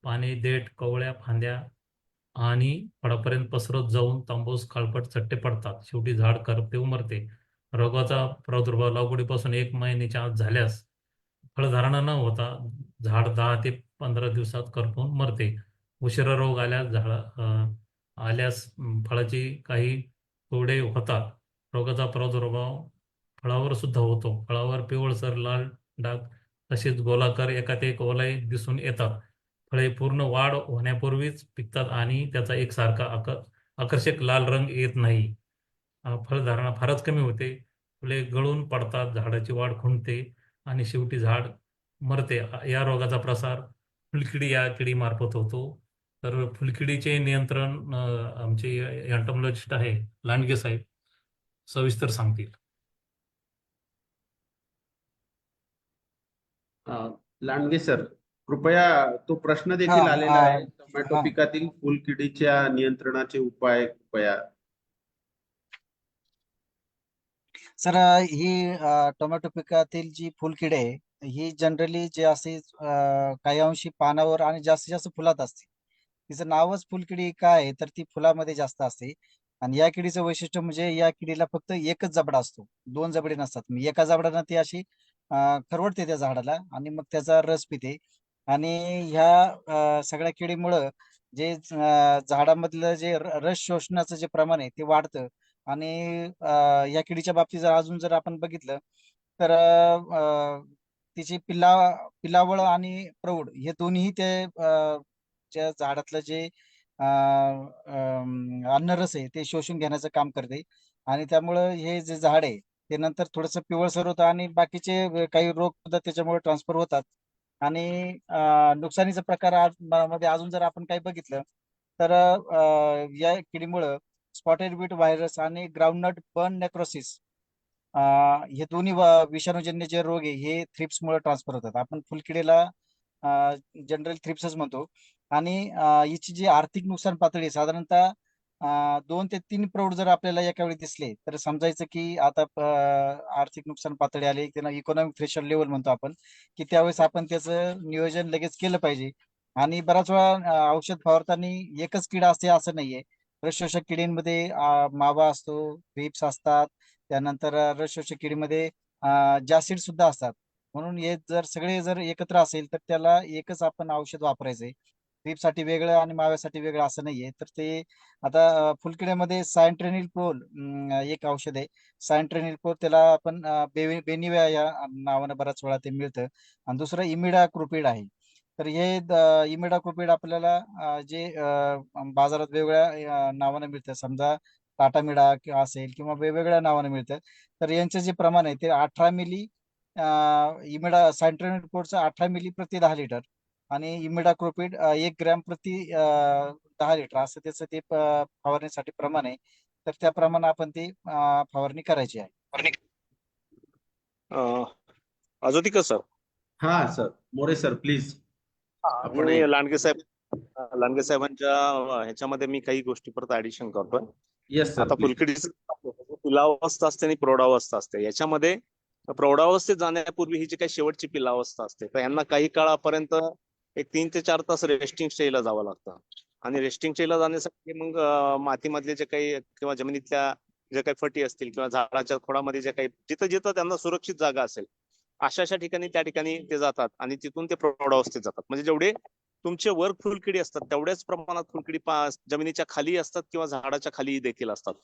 पाने, देठ, कवळ्या फांद्या आणि फळापर्यंत पसरत जाऊन तांबूस काळपट चट्टे पडतात. शेवटी झाड करपते, उमरते. रोगाचा प्रादुर्भाव लागवडीपासून 1 महिन्याच्या आत झाल्यास फळधारणा न होता झाड 10 ते 15 दिवसात करपून मरते. उशिरा रोग आल्यास फळाची काही तोडे होतात. रोगाचा प्रादुर्भाव फळावर सुद्धा होतो. फळावर पिवळसर लाल डाग तसेच गोलाकार एकात एक ओलाय दिसून येतात. फळे पूर्ण वाढ होण्यापूर्वीच पिकतात आणि त्याचा एकसारखा आकर्षक लाल रंग येत नाही. फळधारणा फारच कमी होते. फुले गळून पडतात, झाडाची वाढ खुंटते आणि शेवटी झाड मरते. या रोगाचा प्रसार फुलकिडी या किडीमार्फत होतो. तर फुलकिडीचे नियंत्रण आमचे एंटोमॉलॉजिस्ट आहे लांडगे साहेब सविस्तर सांगतील. लांडगे सर, कृपया, तो प्रश्न देखील हा, आलेला आहे, टोमॅटो हा. पिकातील फुलकिडीच्या नियंत्रणाचे उपाय कृपया. सर, ही टोमॅटो पिकातील जी फुलकिडे आहे, ही जनरली जे असे काही अंशी पानावर आणि जास्तीत जास्त फुलात असते. तिचं नावच फुलकिडी काय आहे तर ती फुलामध्ये जास्त असते. आणि या किडीचं वैशिष्ट्य म्हणजे या किडीला फक्त एकच जबडा असतो, 2 जबडे नसतात. मी एका जबड्यानं ती अशी खरवडते त्या झाडाला आणि मग त्याचा रस पिते. आणि ह्या सगळ्या किडीमुळं जे झाडामधलं जे रस शोषण्याचं जे प्रमाण आहे ते वाढतं. आणि या किडीच्या बाबतीत जर आपण बघितलं तर तिची पिलावळ आणि प्रौढ हे दोन्ही ज्या झाडातलं जे अन्नरस आहे ते शोषून घेण्याचं काम करते. आणि त्यामुळं हे जे झाड आहे ते नंतर थोडंसं पिवळसर होतं आणि बाकीचे काही रोग सुद्धा त्याच्यामुळे ट्रान्सफर होतात. आणि नुकसानीचा प्रकार मध्ये अजून जर आपण काही बघितलं तर या किडीमुळं स्पॉटेड बीट व्हायरस आणि ग्राउंडनट बर्न नेक्रोसिस हे दोन्ही विषाणूजन्य जे रोग आहे हे थ्रिप्समुळे ट्रान्सफर होतात. आपण फुलकिडीला जनरल थ्रिप्सच म्हणतो. आणि याची जी आर्थिक नुकसान पातळी साधारणतः 2 ते 3 प्रौढ जर आपल्याला एका वेळी दिसले तर समजायचं की आता आर्थिक नुकसान पातळी आली, त्यांना इकॉनॉमिक थ्रेशोल्ड लेवल म्हणतो आपण, की त्यावेळेस आपण त्याचं नियोजन लगेच केलं पाहिजे. आणि बराच वेळा औषध फवारताना एकच किडा असते असं नाहीये. रसशोषक किडींमध्ये मावा असतो, थ्रिप्स असतात, त्यानंतर रसशोषक किडीमध्ये जासिड सुद्धा असतात. म्हणून हे जर सगळे जर एकत्र असेल तर त्याला एकच आपण औषध वापरायचंय. साठी वेगळं आणि माव्यासाठी वेगळं असं नाहीये. तर ते आता फुलकिड्यामध्ये सायंट्रेनिलप्रोल एक औषध आहे. सायंट्रेनिलप्रोल त्याला आपण बेनिव्या या नावानं बऱ्याच वेळा ते मिळतं. आणि दुसरं इमिडाक्लोपिड आहे. तर हे इमिडाक्लोपिड आपल्याला जे बाजारात वेगवेगळ्या नावानं मिळतं, समजा टाटामिडा किंवा असेल किंवा वेगवेगळ्या नावानं मिळतं. तर यांचं जे प्रमाण आहे ते 18 मिली सायंट्रेनिलप्रोलचं 18 मिली प्रति 10 लिटर आणि इमिडाक्लोपिड 1 ग्रॅम प्रति 10 लिटर असं त्याचं ते फवारणीसाठी प्रमाण आहे. तर त्याप्रमाणे आपण ती फवारणी करायची आहे. अजोतिका सर हा सर, मोरे सर प्लीज. आपण आणि लांडगे साहेबांच्या ह्याच्यामध्ये मी काही गोष्टी परत ऍडिशन करतोय. येस सर आता प्लीज. फुलकिडीचं पिलावस्था असते आणि प्रौढावस्था असते. याच्यामध्ये प्रौढावस्थेत जाण्यापूर्वी ही जी काही शेवटची पिलावस्था असते तर यांना काही काळापर्यंत एक 3 ते 4 तास रेस्टिंग स्टेला जावं लागतं. आणि रेस्टिंग स्टेला जाण्यासाठी मग मातीमधले जे काही किंवा जमिनीतल्या जे काही फटी असतील किंवा झाडाच्या खोडामध्ये जे काही जिथं जिथं त्यांना सुरक्षित जागा असेल अशा ठिकाणी त्या ठिकाणी ते जातात आणि तिथून ते प्रौढावस्थेत जातात. म्हणजे जेवढे तुमचे वर फुलकिडी असतात तेवढ्याच प्रमाणात फुलकिडी जमिनीच्या खाली असतात किंवा झाडाच्या खाली देखील असतात.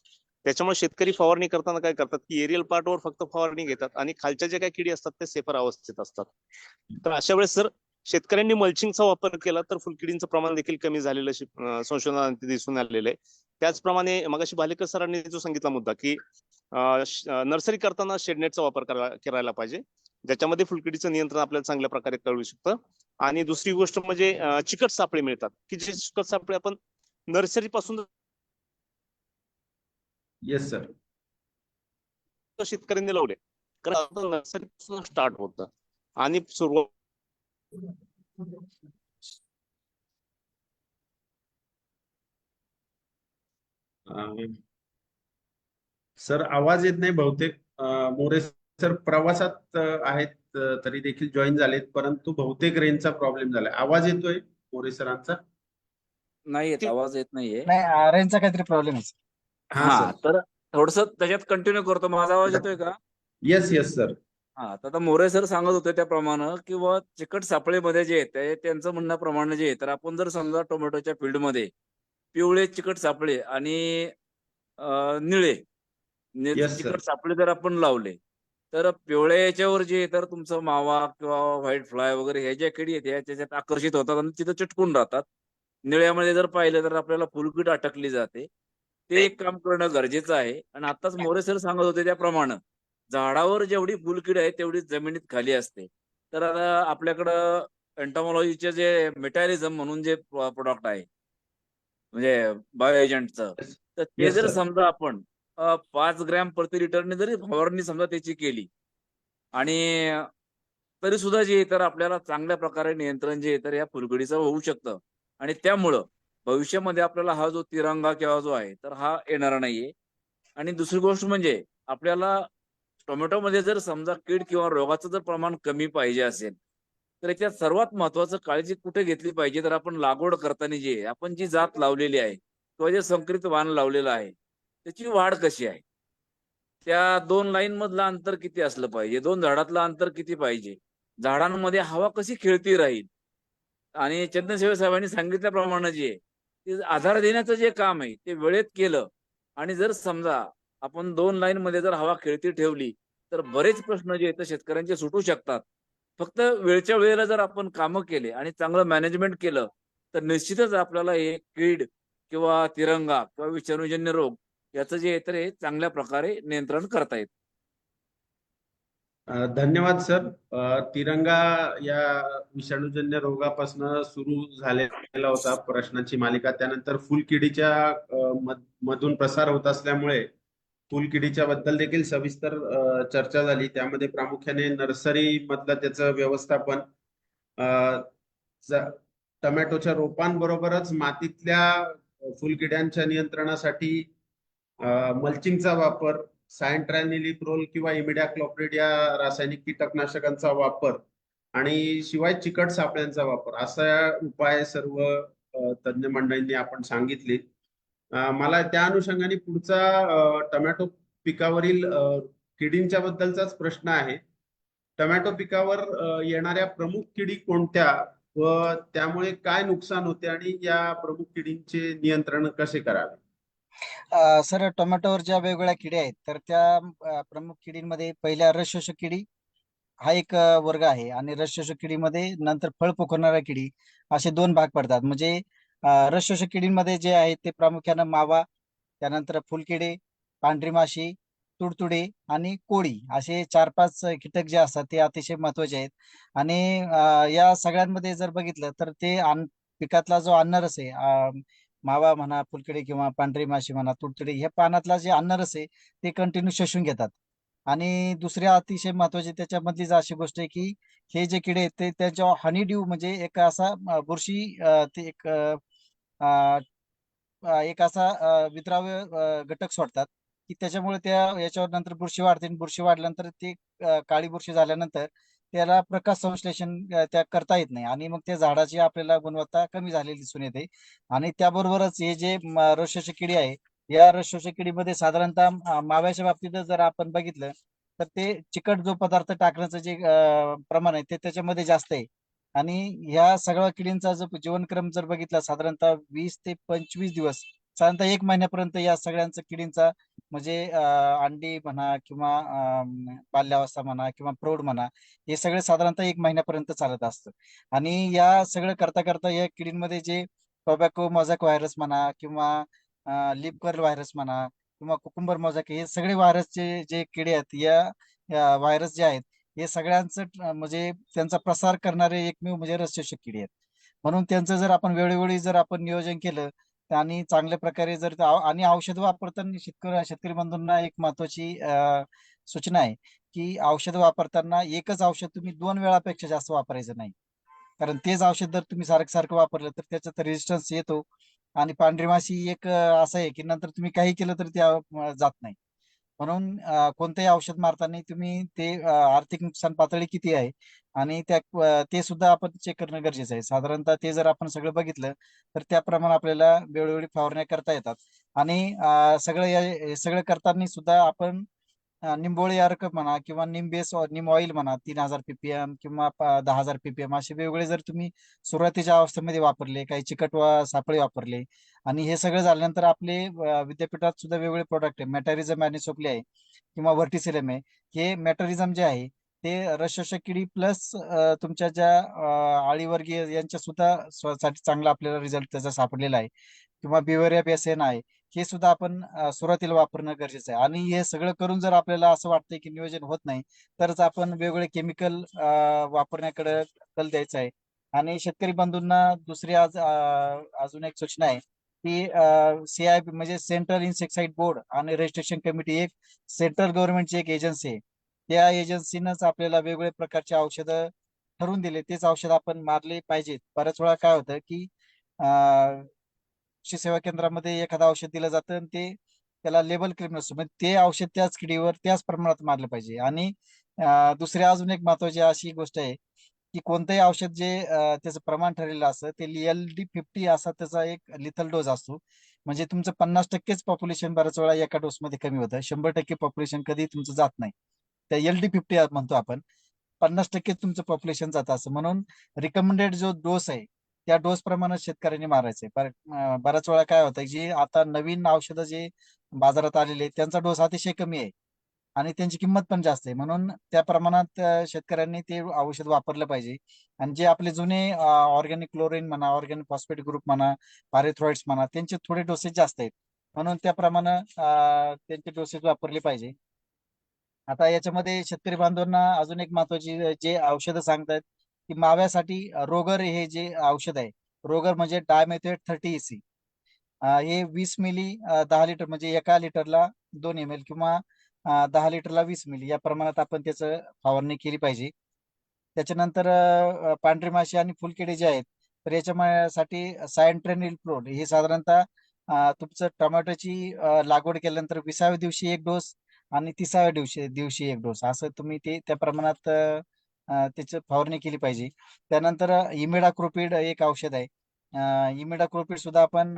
त्याच्यामुळे शेतकरी फवारणी करताना काय करतात की एरियल पार्टवर फक्त फवारणी घेतात आणि खालच्या जे काही किडी असतात ते सेफर अवस्थेत असतात. तर अशा वेळेस जर शेतकऱ्यांनी मल्चिंगचा वापर केला तर फुलकिडींचं प्रमाण देखील कमी झालेलं संशोधनात दिसून आलेलं आहे. त्याचप्रमाणे मगाशी भालेकर सरांनी जो सांगितला मुद्दा की नर्सरी करताना शेडनेटचा वापर करायला पाहिजे, ज्याच्यामध्ये फुलकिडीचं नियंत्रण आपल्याला चांगल्या प्रकारे कळू शकतं. आणि दुसरी गोष्ट म्हणजे चिकट सापळे मिळतात की जे चिकट सापळे आपण नर्सरी पासून येस सर. शेतकऱ्यांनी लावले कारण नर्सरी पासून स्टार्ट होतं आणि सुरुवात सर आवाज येत नाही बहुतेक. मोरे सर प्रवासात आहेत तरी देखील जॉईन झालेत, परंतु बहुतेक रेंजचा प्रॉब्लेम झालाय. आवाज येतोय मोरे सरांचा? नाही येत, आवाज येत नाहीये. नाही, रेंजचा काहीतरी प्रॉब्लेम आहे. हा हा, सर. तर थोडस त्याच्यात कंटिन्यू करतो. माझा आवाज येतोय का? Yes yes sir. हा, तर आता मोरे सर सांगत होते त्याप्रमाणे किंवा चिकट सापळेमध्ये जे आहे त्यांचं म्हणण्याप्रमाणे जे आहे, तर आपण जर समजा टोमॅटोच्या फील्डमध्ये पिवळे चिकट सापळे आणि निळे Yes, sir. चिकट सापळे जर आपण लावले तर पिवळ्या याच्यावर जे आहे तर तुमचं मावा किंवा व्हाईट फ्लाय वगैरे ह्या ज्या किडी आहेत त्याच्यात आकर्षित होतात आणि तिथं चिटकून राहतात. निळ्यामध्ये जर पाहिलं तर आपल्याला फुलकीड अटकली जाते. ते एक काम करणं गरजेचं आहे. आणि आताच मोरे सर सांगत होते त्याप्रमाणे झाडावर जेवढी फुलकीड आहे तेवढी जमिनीत खाली असते. तर आता आपल्याकडं एंटॉमॉलॉजीचे जे मेटॅलिझम म्हणून जे प्रोडक्ट आहे म्हणजे बायो एजंटचं, तर ते Yes, जर sir. समजा आपण 5 ग्रॅम प्रति लिटरने जरी फवारणी समजा त्याची केली आणि तरी सुद्धा जे आहे तर आपल्याला चांगल्या प्रकारे नियंत्रण जे आहे तर या फुलकिडीचं होऊ शकतं. आणि त्यामुळं भविष्यामध्ये आपल्याला हा जो तिरंगा किंवा जो आहे तर हा येणार नाहीये. आणि दुसरी गोष्ट म्हणजे आपल्याला टोमॅटोमध्ये जर समजा कीड किंवा रोगाचं जर प्रमाण कमी पाहिजे असेल तर याच्यात सर्वात महत्वाचं काळजी कुठे घेतली पाहिजे, तर आपण लागवड करताना जे आहे, आपण जी जात लावलेली आहे किंवा जे संकरित वाण लावलेलं आहे त्याची वाढ कशी आहे, त्या 2 लाईन मधलं अंतर किती असलं पाहिजे, 2 झाडातलं अंतर किती पाहिजे, झाडांमध्ये हवा कशी खेळती राहील. आणि चंदनशिवे साहेबांनी सांगितल्याप्रमाणे जे आहे, ते आधार देण्याचं जे काम आहे ते वेळेत केलं आणि जर समजा आपण 2 लाईन मध्ये जर हवा खेळती ठेवली तर बरेच प्रश्न जे आहेत ते शेतकऱ्यांचे सुटू शकतात. फक्त वेळच्या वेळेला जर आपण कामं केले आणि चांगलं मॅनेजमेंट केलं तर निश्चितच आपल्याला हे कीड किंवा तिरंगा किंवा विषाणूजन्य रोग याचं जे आहे तर हे चांगल्या प्रकारे नियंत्रण करता येतं. धन्यवाद सर. तिरंगा या विषाणूजन्य रोगापासून सुरू झालेला होता प्रश्नांची मालिका. त्यानंतर फुलकिडीच्या मधून प्रसार होत असल्यामुळे फुलकिडीच्या बद्दल देखील सविस्तर चर्चा झाली. त्यामध्ये प्रामुख्याने नर्सरी मधलं त्याचं व्यवस्थापन, टोमॅटोच्या रोपांबरोबरच मातीतल्या फुलकिड्यांच्या नियंत्रणासाठी मल्चिंगचा वापर, सायंट्रॅनिलीप्रोल किंवा इमिडाक्लोप्रिड या रासायनिक कीटकनाशकांचा वापर आणि शिवाय चिकट सापळ्यांचा वापर, असा उपाय सर्व तज्ञ मंडळींनी आपण सांगितले. मला त्या अनुषंगाने पुढचा टोमॅटो पिकावरील किडींच्या बद्दलचाच प्रश्न आहे. टोमॅटो पिकावर येणाऱ्या प्रमुख किडी कोणत्या व त्यामुळे काय नुकसान होते आणि या प्रमुख किडींचे नियंत्रण कसे करावे? सर, टोमॅटोवर ज्या वेगवेगळ्या किड्या आहेत तर त्या प्रमुख किडींमध्ये पहिल्या रस शोषक किडी हा एक वर्ग आहे, आणि रस शोषक किडीमध्ये नंतर फळ पोखरणाऱ्या किडी असे दोन भाग पडतात. म्हणजे रस शोषक किडींमध्ये जे आहेत ते प्रामुख्यानं मावा, त्यानंतर फुलकिडे, पांढरी माशी, तुडतुडे आणि कोळी असे 4-5 कीटक जे असतात ते अतिशय महत्वाचे आहेत. आणि या सगळ्यांमध्ये जर बघितलं तर ते पिकातला जो अन्नरस आहे, मावा म्हणा, फुलकिडे किंवा पांढरी माशी म्हणा, तुडतुडे, हे पानातला जे अन्नरस आहे ते कंटिन्यू शोषून घेतात. आणि दुसऱ्या अतिशय महत्वाची त्याच्यामधलीच अशी गोष्ट आहे की हे जे किडे आहेत ते त्याच्या हनी ड्यू म्हणजे एक असा बुरशी ते एक असा विद्राव्य घटक सोडतात की त्याच्यामुळे त्या याच्यावर नंतर बुरशी वाढते, आणि बुरशी वाढल्यानंतर ते काळी बुरशी झाल्यानंतर त्याला प्रकाश संश्लेषण त्या करता येत नाही, आणि मग त्या झाडाची आपल्याला गुणवत्ता कमी झालेली दिसून येते. आणि त्याबरोबरच हे जे रस शोषक किडी आहे, या रस शोषक किडीमध्ये साधारणतः माव्याच्या बाबतीत जर आपण बघितलं तर ते चिकट जो पदार्थ टाकण्याचं जे प्रमाण आहे ते त्याच्यामध्ये जास्त आहे. आणि ह्या सगळ्या किडींचा जो जीवनक्रम जर बघितला साधारणतः 20 ते 25 दिवस, साधारणतः 1 महिन्यापर्यंत या सगळ्यांचा किडींचा म्हणजे अंडी म्हणा किंवा बाल्यावस्था म्हणा किंवा प्रौढ म्हणा, हे सगळे साधारणतः 1 महिन्यापर्यंत चालत असतं. आणि या सगळं करता करता या किडींमध्ये जे टोबॅको मोझॅक व्हायरस म्हणा किंवा लिप कर्ल व्हायरस म्हणा किंवा कुकुंबर मोझॅक, हे सगळे व्हायरसचे जे किडे आहेत, या व्हायरस जे आहेत हे सगळ्यांचं म्हणजे त्यांचा प्रसार करणारे एकमेव म्हणजे रस शोषक किडी आहेत. म्हणून त्यांचं जर आपण वेळोवेळी जर आपण नियोजन केलं आणि चांगल्या प्रकारे जर आणि औषध वापरताना शेतकरी बंधूंना एक महत्वाची सूचना आहे की औषध वापरताना एकच औषध तुम्ही 2 वेळापेक्षा जास्त वापरायचं नाही. कारण तेच औषध जर तुम्ही सारखं सारखं वापरलं तर त्याच्यात रेजिस्टन्स येतो, आणि पांढरी माशी एक असं आहे की नंतर तुम्ही काही केलं तरी ते जात नाही. म्हणून कोणतंही औषध मारताना तुम्ही ते आर्थिक नुकसान पातळी किती आहे आणि ते सुद्धा आपण चेक करणं गरजेचं आहे. साधारणतः ते जर आपण सगळं बघितलं तर त्याप्रमाणे आपल्याला वेळोवेळी फवारण्या करता येतात. आणि हे सगळं करताना सुद्धा आपण निंबोळी अर्क म्हणा किंवा निम ऑइल म्हणा 3000 ppm किंवा 10,000 ppm असे वेगवेगळे जर तुम्ही सुरुवातीच्या अवस्थेमध्ये वापरले, काही सापळे वापरले, आणि हे सगळं झाल्यानंतर आपले विद्यापीठात सुद्धा वेगवेगळे प्रोडक्ट आहे, मेटॅरिझम मॅनिसोप्ली आहे किंवा व्हर्टिसिलम आहे. हे मेटॅरिझम जे आहे ते रस शोषक किडी प्लस तुमच्या ज्या आळीवर्गीय यांच्या सुद्धा साठी चांगला आपल्याला रिझल्ट त्याचा सापडलेला आहे, किंवा बिवेरिया बेसन आहे. हे सुद्धा आपण सुरुवातीला वापरणं गरजेचं आहे. आणि हे सगळं करून जर आपल्याला असं वाटतंय की नियोजन होत नाही तरच आपण वेगवेगळे केमिकल वापरण्याकडे कल द्यायचा आहे. आणि शेतकरी बंधूंना दुसरी अजून एक सूचना आहे की CIB म्हणजे सेंट्रल इन्सेक्टिसाइड बोर्ड आणि रजिस्ट्रेशन कमिटी एक सेंट्रल गव्हर्नमेंटची एक एजन्सी आहे. त्या एजन्सीनंच आपल्याला वेगवेगळ्या प्रकारचे औषधं ठरवून दिले, तेच औषध आपण मारले पाहिजेत. बऱ्याच वेळा काय होतं की कृषी सेवा केंद्रामध्ये एखादं औषध दिलं जातं आणि त्याला लेबल क्लेम नसतो, म्हणजे ते औषध त्याच किडीवर त्याच प्रमाणात मारलं पाहिजे. आणि दुसरी अजून एक महत्वाची अशी गोष्ट आहे की कोणतंही औषध जे त्याचं प्रमाण ठरलेलं असतं ते LD50 असा त्याचा एक लिथल डोस असतो. म्हणजे तुमचं 50%च पॉप्युलेशन बऱ्याच वेळा एका डोस मध्ये कमी होतं, 100% पॉप्युलेशन कधी तुमचं जात नाही. त्या LD50 म्हणतो आपण, 50% तुमचं पॉप्युलेशन जातं असं. म्हणून रिकमेंडेड जो डोस आहे त्या डोस प्रमाणे शेतकऱ्यांनी मारायचंय. बऱ्याच वेळा काय होतं जे आता नवीन औषधं जे बाजारात आलेले आहेत त्यांचा डोस अतिशय कमी आहे आणि त्यांची किंमत पण जास्त आहे. म्हणून त्या प्रमाणात शेतकऱ्यांनी ते औषध वापरलं पाहिजे. आणि जे आपले जुने ऑर्गॅनिक क्लोरिन म्हणा, ऑर्गॅनिक फॉस्फेट ग्रुप म्हणा, पॅरेथ्रॉइड्स म्हणा, त्यांचे थोडे डोसेज जास्त आहेत. म्हणून त्याप्रमाणे त्यांचे डोसेज वापरले पाहिजे. आता याच्यामध्ये शेतकरी बांधवांना अजून एक महत्वाची जे औषधं सांगतात की माव्यासाठी रोगर हे जे औषध आहे, रोगर म्हणजे डायमेथोएट 30 EC, हे 20 मिली 10 लिटर म्हणजे 1 लिटरला 2 ml किंवा 10 लिटरला 20 मिली या प्रमाणात आपण त्याचं फवारणी केली पाहिजे. त्याच्यानंतर पांढरी माशी आणि फुलकिडे जे आहेत तर याच्यासाठी सायंट्रेनिल प्रोड हे साधारणतः तुमचं टोमॅटोची लागवड केल्यानंतर 20व्या दिवशी एक डोस आणि 30व्या दिवशी एक डोस असं तुम्ही ते त्या प्रमाणात त्याची फवारणी केली पाहिजे. त्यानंतर इमिडाक्रोपिड एक औषध आहे इमिडाक्लोपीड सुद्धा आपण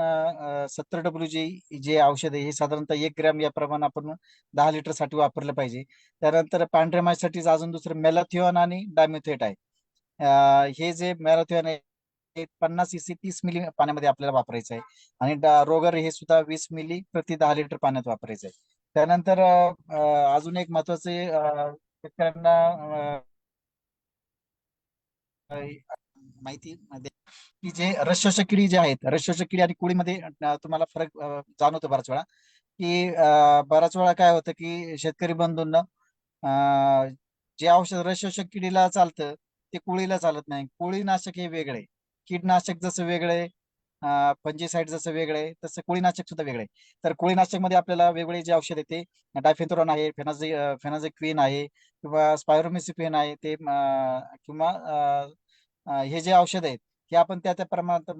70 WG जे औषध आहे हे साधारणतः 1 ग्रॅम या प्रमाणे आपण 10 लिटर साठी वापरलं पाहिजे. त्यानंतर पांढऱ्या माशीसाठी अजून दुसरं मेलाथिओन आणि डायमिथेट आहे. हे जे मेलाथिओन आहे हे 50 EC 30 मिली पाण्यामध्ये आपल्याला वापरायचं आहे आणि रोगर हे सुद्धा 20 मिली प्रति 10 लिटर पाण्यात वापरायचं आहे. त्यानंतर अजून एक महत्वाचे शेतकऱ्यांना माहिती की जे रसशोषक किडी जे आहेत, रसशोषक किडी आणि कुळीमध्ये तुम्हाला फरक जाणवतो बऱ्याच वेळा की बऱ्याच वेळा काय होतं की शेतकरी बंधूंना जे औषध रसशोषक किडीला चालतं ते कुळीला चालत नाही. कुळीनाशक हे वेगळे, कीटनाशक जसं वेगळे, फंजीसाईड जसं वेगळे, तसं कुळीनाशक सुद्धा वेगळे. तर कुळीनाशक मध्ये आपल्याला वेगवेगळे जे औषध आहे ते डायफेन्थोरॉन आहे, फेनाझेक्विन आहे किंवा स्पायरोमेसिफेन आहे ते किंवा हे जे औषध आहेत हे आपण त्या त्या प्रमाणात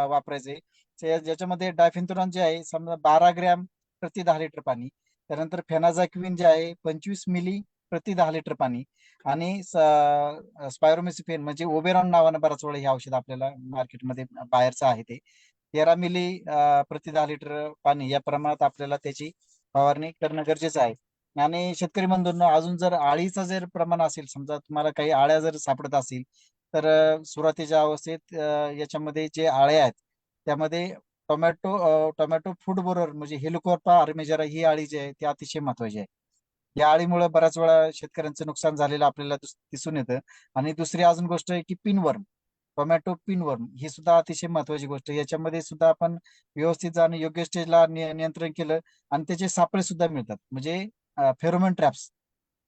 वापरायचे. ज्याच्यामध्ये डायफेन्थोरॉन जे आहे समजा 12 ग्रॅम प्रति 10 लिटर पाणी, त्यानंतर फेनाझाक्विन जे आहे 25 मिली प्रति 10 लिटर पाणी आणि स्पायरोमेसिफेन म्हणजे ओबेरॉन नावानं बराच वेळा हे औषध आपल्याला मार्केटमध्ये बाहेरचं आहे ते 13 मिली प्रति 10 लिटर पाणी या प्रमाणात आपल्याला त्याची फवारणी करणं गरजेचं आहे. आणि शेतकरी बंधूंनो अजून जर आळीचं जर प्रमाण असेल, समजा तुम्हाला काही आळ्या जर सापडत असतील तर सुरुवातीच्या अवस्थेत याच्यामध्ये जे आळ्या आहेत त्यामध्ये टोमॅटो फूड बोरर म्हणजे हेलिकोवर्पा आर्मेजरा ही आळी जी आहे ती अतिशय महत्वाची आहे. या आळीमुळे बऱ्याच वेळा शेतकऱ्यांचं नुकसान झालेलं आपल्याला दिसून येतं. आणि दुसरी अजून गोष्ट आहे की पिनवर्म, टोमॅटो पिनवर्म ही सुद्धा अतिशय महत्वाची गोष्ट आहे. याच्यामध्ये सुद्धा आपण व्यवस्थित जाणं योग्य स्टेजला नियंत्रण केलं आणि त्याचे सापळे सुद्धा मिळतात म्हणजे फेरोमोन ट्रॅप्स.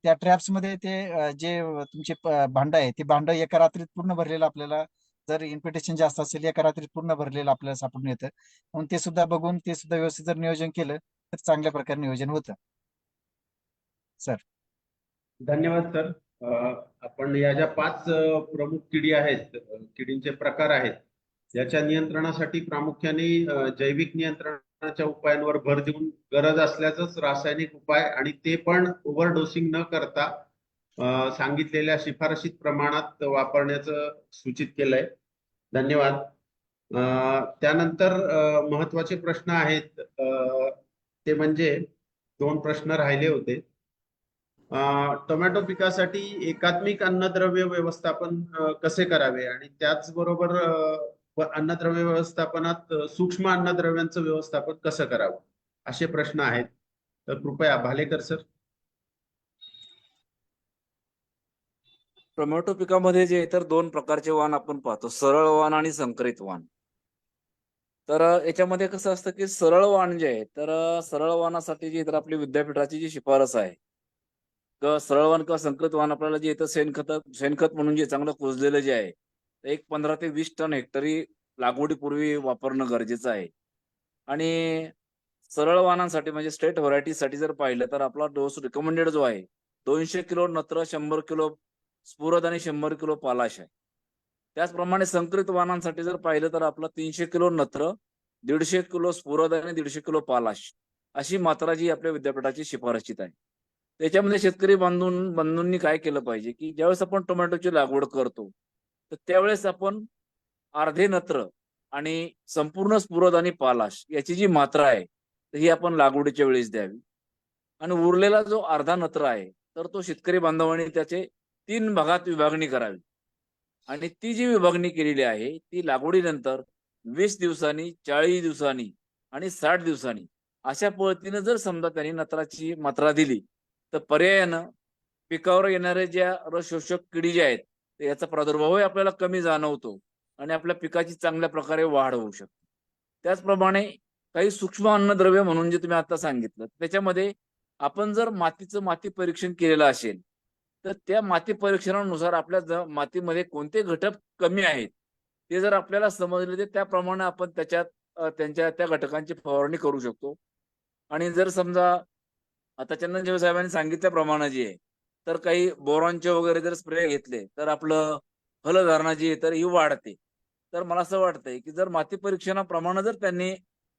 त्या ट्रॅप्स मध्ये ते जे तुमचे भांड आहे ते भांड एका रात्रीत पूर्ण भरलेलं आपल्याला जर इन्व्हिटेशन जास्त असेल एका रात्रीत पूर्ण भरलेलं आपल्याला सापडून येतं. म्हणून ते सुद्धा बघून ते सुद्धा व्यवस्थित जर नियोजन केलं तर चांगल्या प्रकारे नियोजन होतं. सर धन्यवाद सर. आपण या ज्या 5 प्रमुख किडी आहेत, किडींचे प्रकार आहेत, याच्या नियंत्रणासाठी प्रामुख्याने जैविक नियंत्रणाच्या उपायांवर भर देऊन गरज असल्याचंच रासायनिक उपाय आणि ते पण ओव्हरडोसिंग न करता सांगितलेल्या शिफारशीत प्रमाणात वापरण्याचं सूचित केलंय. धन्यवाद. त्यानंतर महत्वाचे प्रश्न आहेत ते म्हणजे 2 प्रश्न राहिले होते. टोमॅटो पिकासाठी एकात्मिक अन्नद्रव्य व्यवस्थापन कसे करावे आणि त्याचबरोबर अन्नद्रव्य व्यवस्थापनात सूक्ष्म अन्नद्रव्यांचं व्यवस्थापन कसं करावं असे प्रश्न आहेत. तर कृपया भालेकर सर. टोमॅटो पिकामध्ये जे इतर 2 प्रकारचे वाण आपण पाहतो, सरळ वाण आणि संकरित वाण. तर याच्यामध्ये कसं असतं की सरळ वाण जे आहे तर सरळ वाणासाठी जी तर आपली विद्यापीठाची जी शिफारस आहे किंवा सरळ वाण किंवा संकरित वाण आपल्याला जे येतं शेणखत म्हणून जे चांगलं कुजलेलं जे आहे एक 15 ते 20 टन हेक्टरी लागवडीपूर्वी वापरणं गरजेचं आहे. आणि सरळ वाणांसाठी म्हणजे स्टेट व्हरायटीसाठी जर पाहिलं तर आपला डोस रिकमेंडेड जो आहे 200 किलो नत्र, 100 किलो स्फुरद आणि 100 किलो पालाश आहे. त्याचप्रमाणे संकरित वाणांसाठी जर पाहिलं तर आपला 300 किलो नत्र, 150 किलो स्फुरद आणि 150 किलो पालाश अशी मात्रा जी आपल्या विद्यापीठाची शिफारशीत आहे. त्याच्यामध्ये शेतकरी बंधूंनी काय केलं पाहिजे की ज्यावेळेस आपण टोमॅटोची लागवड करतो तर त्यावेळेस आपण अर्धे नत्र आणि संपूर्ण स्फुरद आणि पालाश याची जी मात्रा आहे तर ही आपण लागवडीच्या वेळेस द्यावी. आणि उरलेला जो अर्धा नत्र आहे तर तो शेतकरी बांधवांनी त्याचे 3 भागात विभागणी करावी. आणि ती जी विभागणी केलेली आहे ती लागवडीनंतर 20 दिवसांनी, 40 दिवसांनी आणि 60 दिवसांनी अशा पद्धतीने जर समजा त्यांनी नत्राची मात्रा दिली तर पर्यायानं पिकावर येणाऱ्या ज्या रसशोषक किडी ज्या आहेत याचा प्रादुर्भावही आपल्याला कमी जाणवतो आणि आपल्या पिकाची चांगल्या प्रकारे वाढ होऊ शकते. त्याचप्रमाणे काही सूक्ष्म अन्नद्रव्य म्हणून जे तुम्ही आता सांगितलं त्याच्यामध्ये आपण जर माती परीक्षण केलेलं असेल तर त्या माती परीक्षणानुसार आपल्या मातीमध्ये कोणते घटक कमी आहेत ते जर आपल्याला समजले तर त्याप्रमाणे आपण त्यांच्या त्या घटकांची फवारणी करू शकतो. आणि जर समजा आता चंदनदेव साहेबांनी सांगितल्याप्रमाणे जे आहे तर काही बोरॉनचे वगैरे जर स्प्रे घेतले तर आपलं फलधारणा जी आहे तर ही वाढते. तर मला असं वाटतंय की जर माती परीक्षणाप्रमाणे जर त्यांनी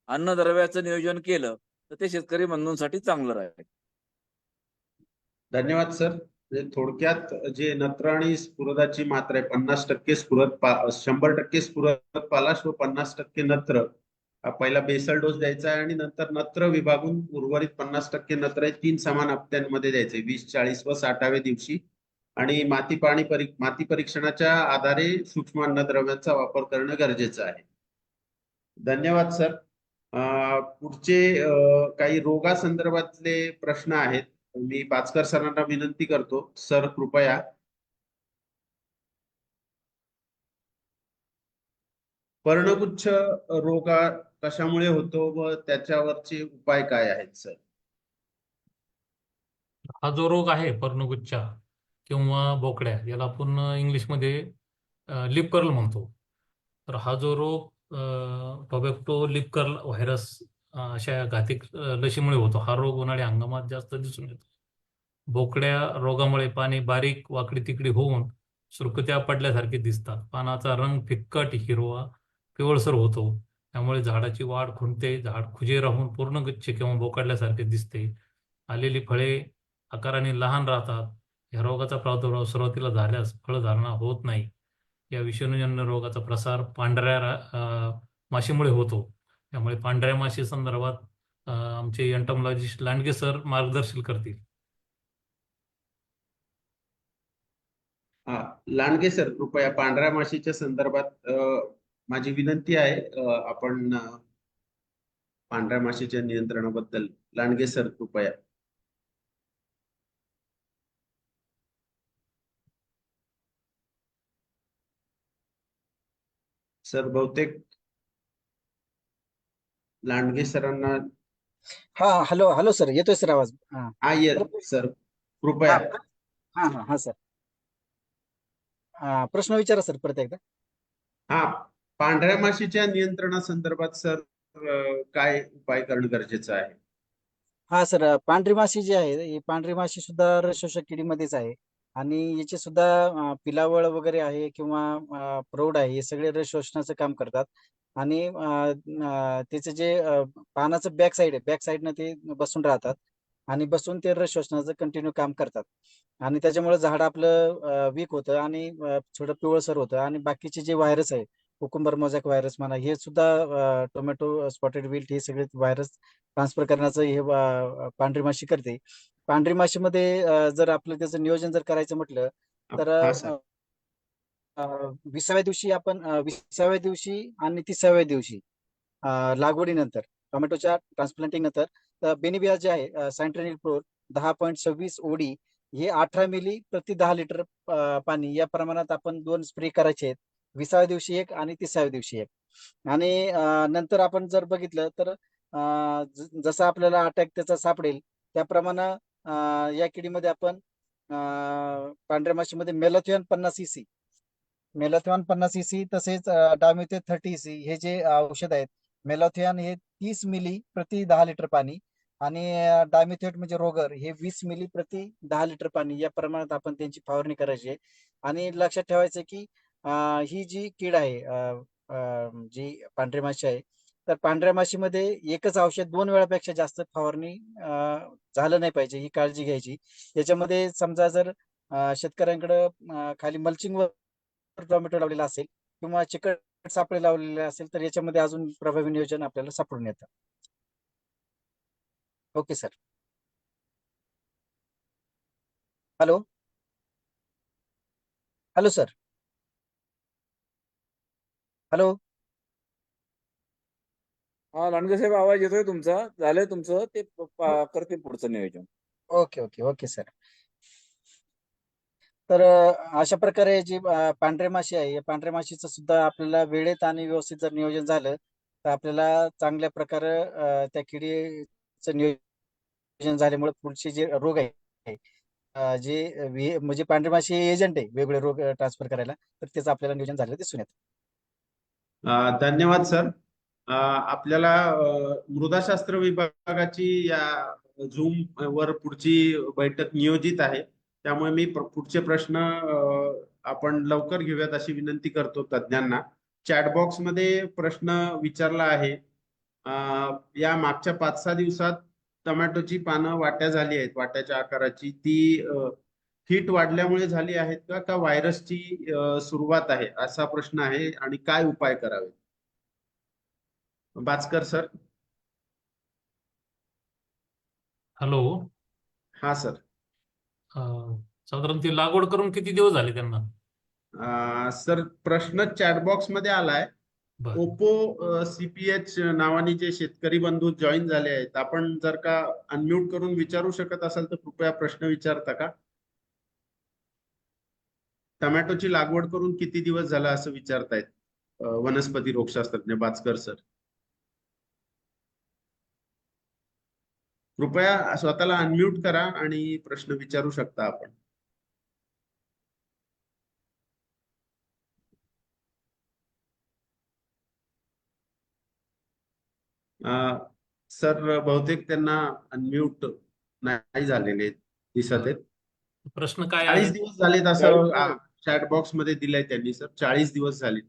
अन्नद्रव्याचं नियोजन केलं तर ते शेतकरी बंधूंसाठी चांगलं राहील. धन्यवाद सर. म्हणजे थोडक्यात जे नत्र आणि स्फुरदाची मात्रा आहे 50% स्फुरद 100% स्फुरद पालाश व 50% नत्र पहिला बेसल डोस द्यायचा आहे आणि नंतर नत्र विभागून उर्वरित 50% नत्र आहे 3 समान हप्त्यांमध्ये द्यायचे 20, 40 व 60व्या दिवशी. आणि माती परीक्षणाच्या आधारे सूक्ष्म अन्नद्रव्यांचा वापर करणं गरजेचं आहे. धन्यवाद सर. पुढचे काही रोगासंदर्भातले प्रश्न आहेत. मी पाचकर सरांना विनंती करतो, सर कृपया. पर्णगुच्छ रोग कशामुळे होतो व त्याच्यावरचे उपाय काय आहेत सर? हा जो रोग आहे पर्णगुच्छ किंवा बोकड्या, याला आपण इंग्लिशमध्ये लिप कर्ल म्हणतो. तर हा जो रोग टोबॅको लिप कर्ल व्हायरस अशा घातक लशीमुळे होतो. हा रोग उन्हाळी हंगामात जास्त दिसून येतो. बोकड्या रोगामुळे पाने बारीक वाकडी तिकडी होऊन सुरकुत्या पडल्यासारखे दिसतात. पानाचा रंग फिक्कट हिरवा पिवळसर होतो. त्यामुळे झाडाची वाढ खुंटते, झाड खुजे राहून पूर्ण गच्छ किंवा बोकडल्यासारखे दिसते. आलेली फळे आकाराने लहान राहतात. या रोगाचा प्रादुर्भाव सुरुवातीला झाल्यास फळधारणा होत नाही. या विषाणूजन्य रोगाचा प्रसार पांढऱ्या माशीमुळे होतो. त्यामुळे पांढऱ्या माशी संदर्भात आमचे एंटॉमॉलॉजिस्ट लांडगे सर मार्गदर्शन करतील. लांडगे सर कृपया पांढऱ्या माशीच्या संदर्भात माझी विनंती आहे, आपण पांढऱ्या माशीच्या नियंत्रणाबद्दल लांडगे सर कृपया. सर बहुतेक लांडगे सरांना. हा, हॅलो हॅलो सर, येतोय सर आवाज? हा येस सर कृपया. हा हा हा सर, प्रश्न विचारा सर परत एकदा. हा, पांढऱ्या माशीच्या नियंत्रणासंदर्भात सर काय उपाय करणं गरजेचं आहे? हा सर, पांढरी माशी जी आहे ही पांढरी माशी सुद्धा रस शोषक किडीमध्येच आहे. आणि याचे सुद्धा पिलावळ वगैरे आहे किंवा प्रौढ आहे, हे सगळे रस शोषणाचं काम करतात. आणि त्याचे जे पानाचं बॅक साईडनं ते बसून राहतात आणि बसून ते रस शोषणाचं कंटिन्यू काम करतात. आणि त्याच्यामुळे झाड आपलं वीक होतं आणि थोडं पिवळसर होतं. आणि बाकीचे जे व्हायरस आहे, कुकुंबर मोझॅक व्हायरस म्हणा, हे सुद्धा टोमॅटो स्पॉटेड विल्ट हे सगळे व्हायरस ट्रान्सफर करण्याचं हे पांढरी माशी करते. पांढरी माशीमध्ये जर आपलं त्याचं नियोजन जर करायचं म्हटलं तर हा सर. 20व्या दिवशी आपण 20व्या दिवशी आणि 30व्या दिवशी लागवडीनंतर टोमॅटोच्या ट्रान्सप्लांटिंग नंतर बेनिबिया जे आहे सायंट्रेनिल प्रोर 10.26 ओडी हे 18 मिली प्रति 10 लिटर पाणी या प्रमाणात आपण 2 स्प्रे करायचे आहेत. 20व्या दिवशी एक आणि 30व्या दिवशी एक. आणि नंतर आपण जर बघितलं तर जसं आपल्याला अटॅक त्याचा सापडेल त्याप्रमाणे या किडीमध्ये आपण पांढऱ्या माशीमध्ये मेलाथिऑन 50 EC, मेलाथिऑन 50 EC तसेच डायमिथेट 30 EC हे जे औषध आहेत. मेलाथिऑन हे 30 मिली प्रति 10 लिटर पाणी आणि डायमिथेट म्हणजे रोगर हे 20 मिली प्रति 10 लिटर पाणी या प्रमाणात आपण त्यांची फवारणी करायची आहे. आणि लक्षात ठेवायचं की ही जी कीड आहे, जी पांढरी माशी आहे, तर पांढऱ्या माशीमध्ये एकच औषध 2 वेळापेक्षा जास्त फवारणी झालं नाही पाहिजे, ही काळजी घ्यायची. याच्यामध्ये समजा जर शेतकऱ्यांकडे खाली मल्चिंगवर टोमॅटो लावलेला असेल किंवा चिकट सापळे लावलेले असेल तर याच्यामध्ये अजून प्रभावी नियोजन आपल्याला सापडून येतं. Okay sir. Hello hello sir, hello. हा लांडगे साहेब, आवाज येतोय तुमचा. झालंय तुमचं ते करतील पुढचं नियोजन. Okay okay okay sir. तर अशा प्रकारे जी पांढऱ्या माशी आहे, या पांढऱ्या माशीचं सुद्धा आपल्याला वेळेत आणि व्यवस्थित जर नियोजन झालं तर आपल्याला चांगल्या प्रकारे त्या किडीचं नियोजन झाल्यामुळे पुढचे जे रोग आहे, जे म्हणजे पांढरी माशी एजंट आहे वेगवेगळे रोग ट्रान्सफर करायला, तर त्याचं आपल्याला नियोजन झालेलं दिसून येतं. धन्यवाद सर. आपल्याला मृदाशास्त्र विभागाची या झूम वर पुढची बैठक नियोजित आहे. त्यामुळे मी पुढचे प्रश्न आपण लवकर घेऊयात अशी विनंती करतो तज्ञांना. चॅट बॉक्स मध्ये प्रश्न विचारला आहे. या मागच्या 5-6 दिवसात टोमॅटोची पानं वाट्या झाली आहेत, वाट्याच्या आकाराची ती हीट वाढल्यामुळे झाली आहेत का व्हायरसची सुरुवात आहे असा प्रश्न आहे आणि काय उपाय करावे? बाचकर सर. हॅलो. हा सर. साधारण ती लागवड करून किती दिवस झाले त्यांना? सर प्रश्न चॅटबॉक्स मध्ये आलाय. बर. ओप्पो सीपीएच नावाने जे शेतकरी बंधू जॉईन झाले आहेत, आपण जर का अनम्यूट करून विचारू शकत असाल तर कृपया प्रश्न विचारता का? टोमॅटोची लागवड करून किती दिवस झाला असं विचारतायत वनस्पती रोगशास्त्रज्ञ बाचकर सर. कृपया स्वतःला अनम्यूट करा आणि प्रश्न विचारू शकता आपण. सर बहुतेक त्यांना अनम्यूट नाही झालेले दिसत आहेत. प्रश्न काय 40 आहे? दिवस झालेत असं चॅट बॉक्स मध्ये दिलंय त्यांनी सर. 40 दिवस झाले.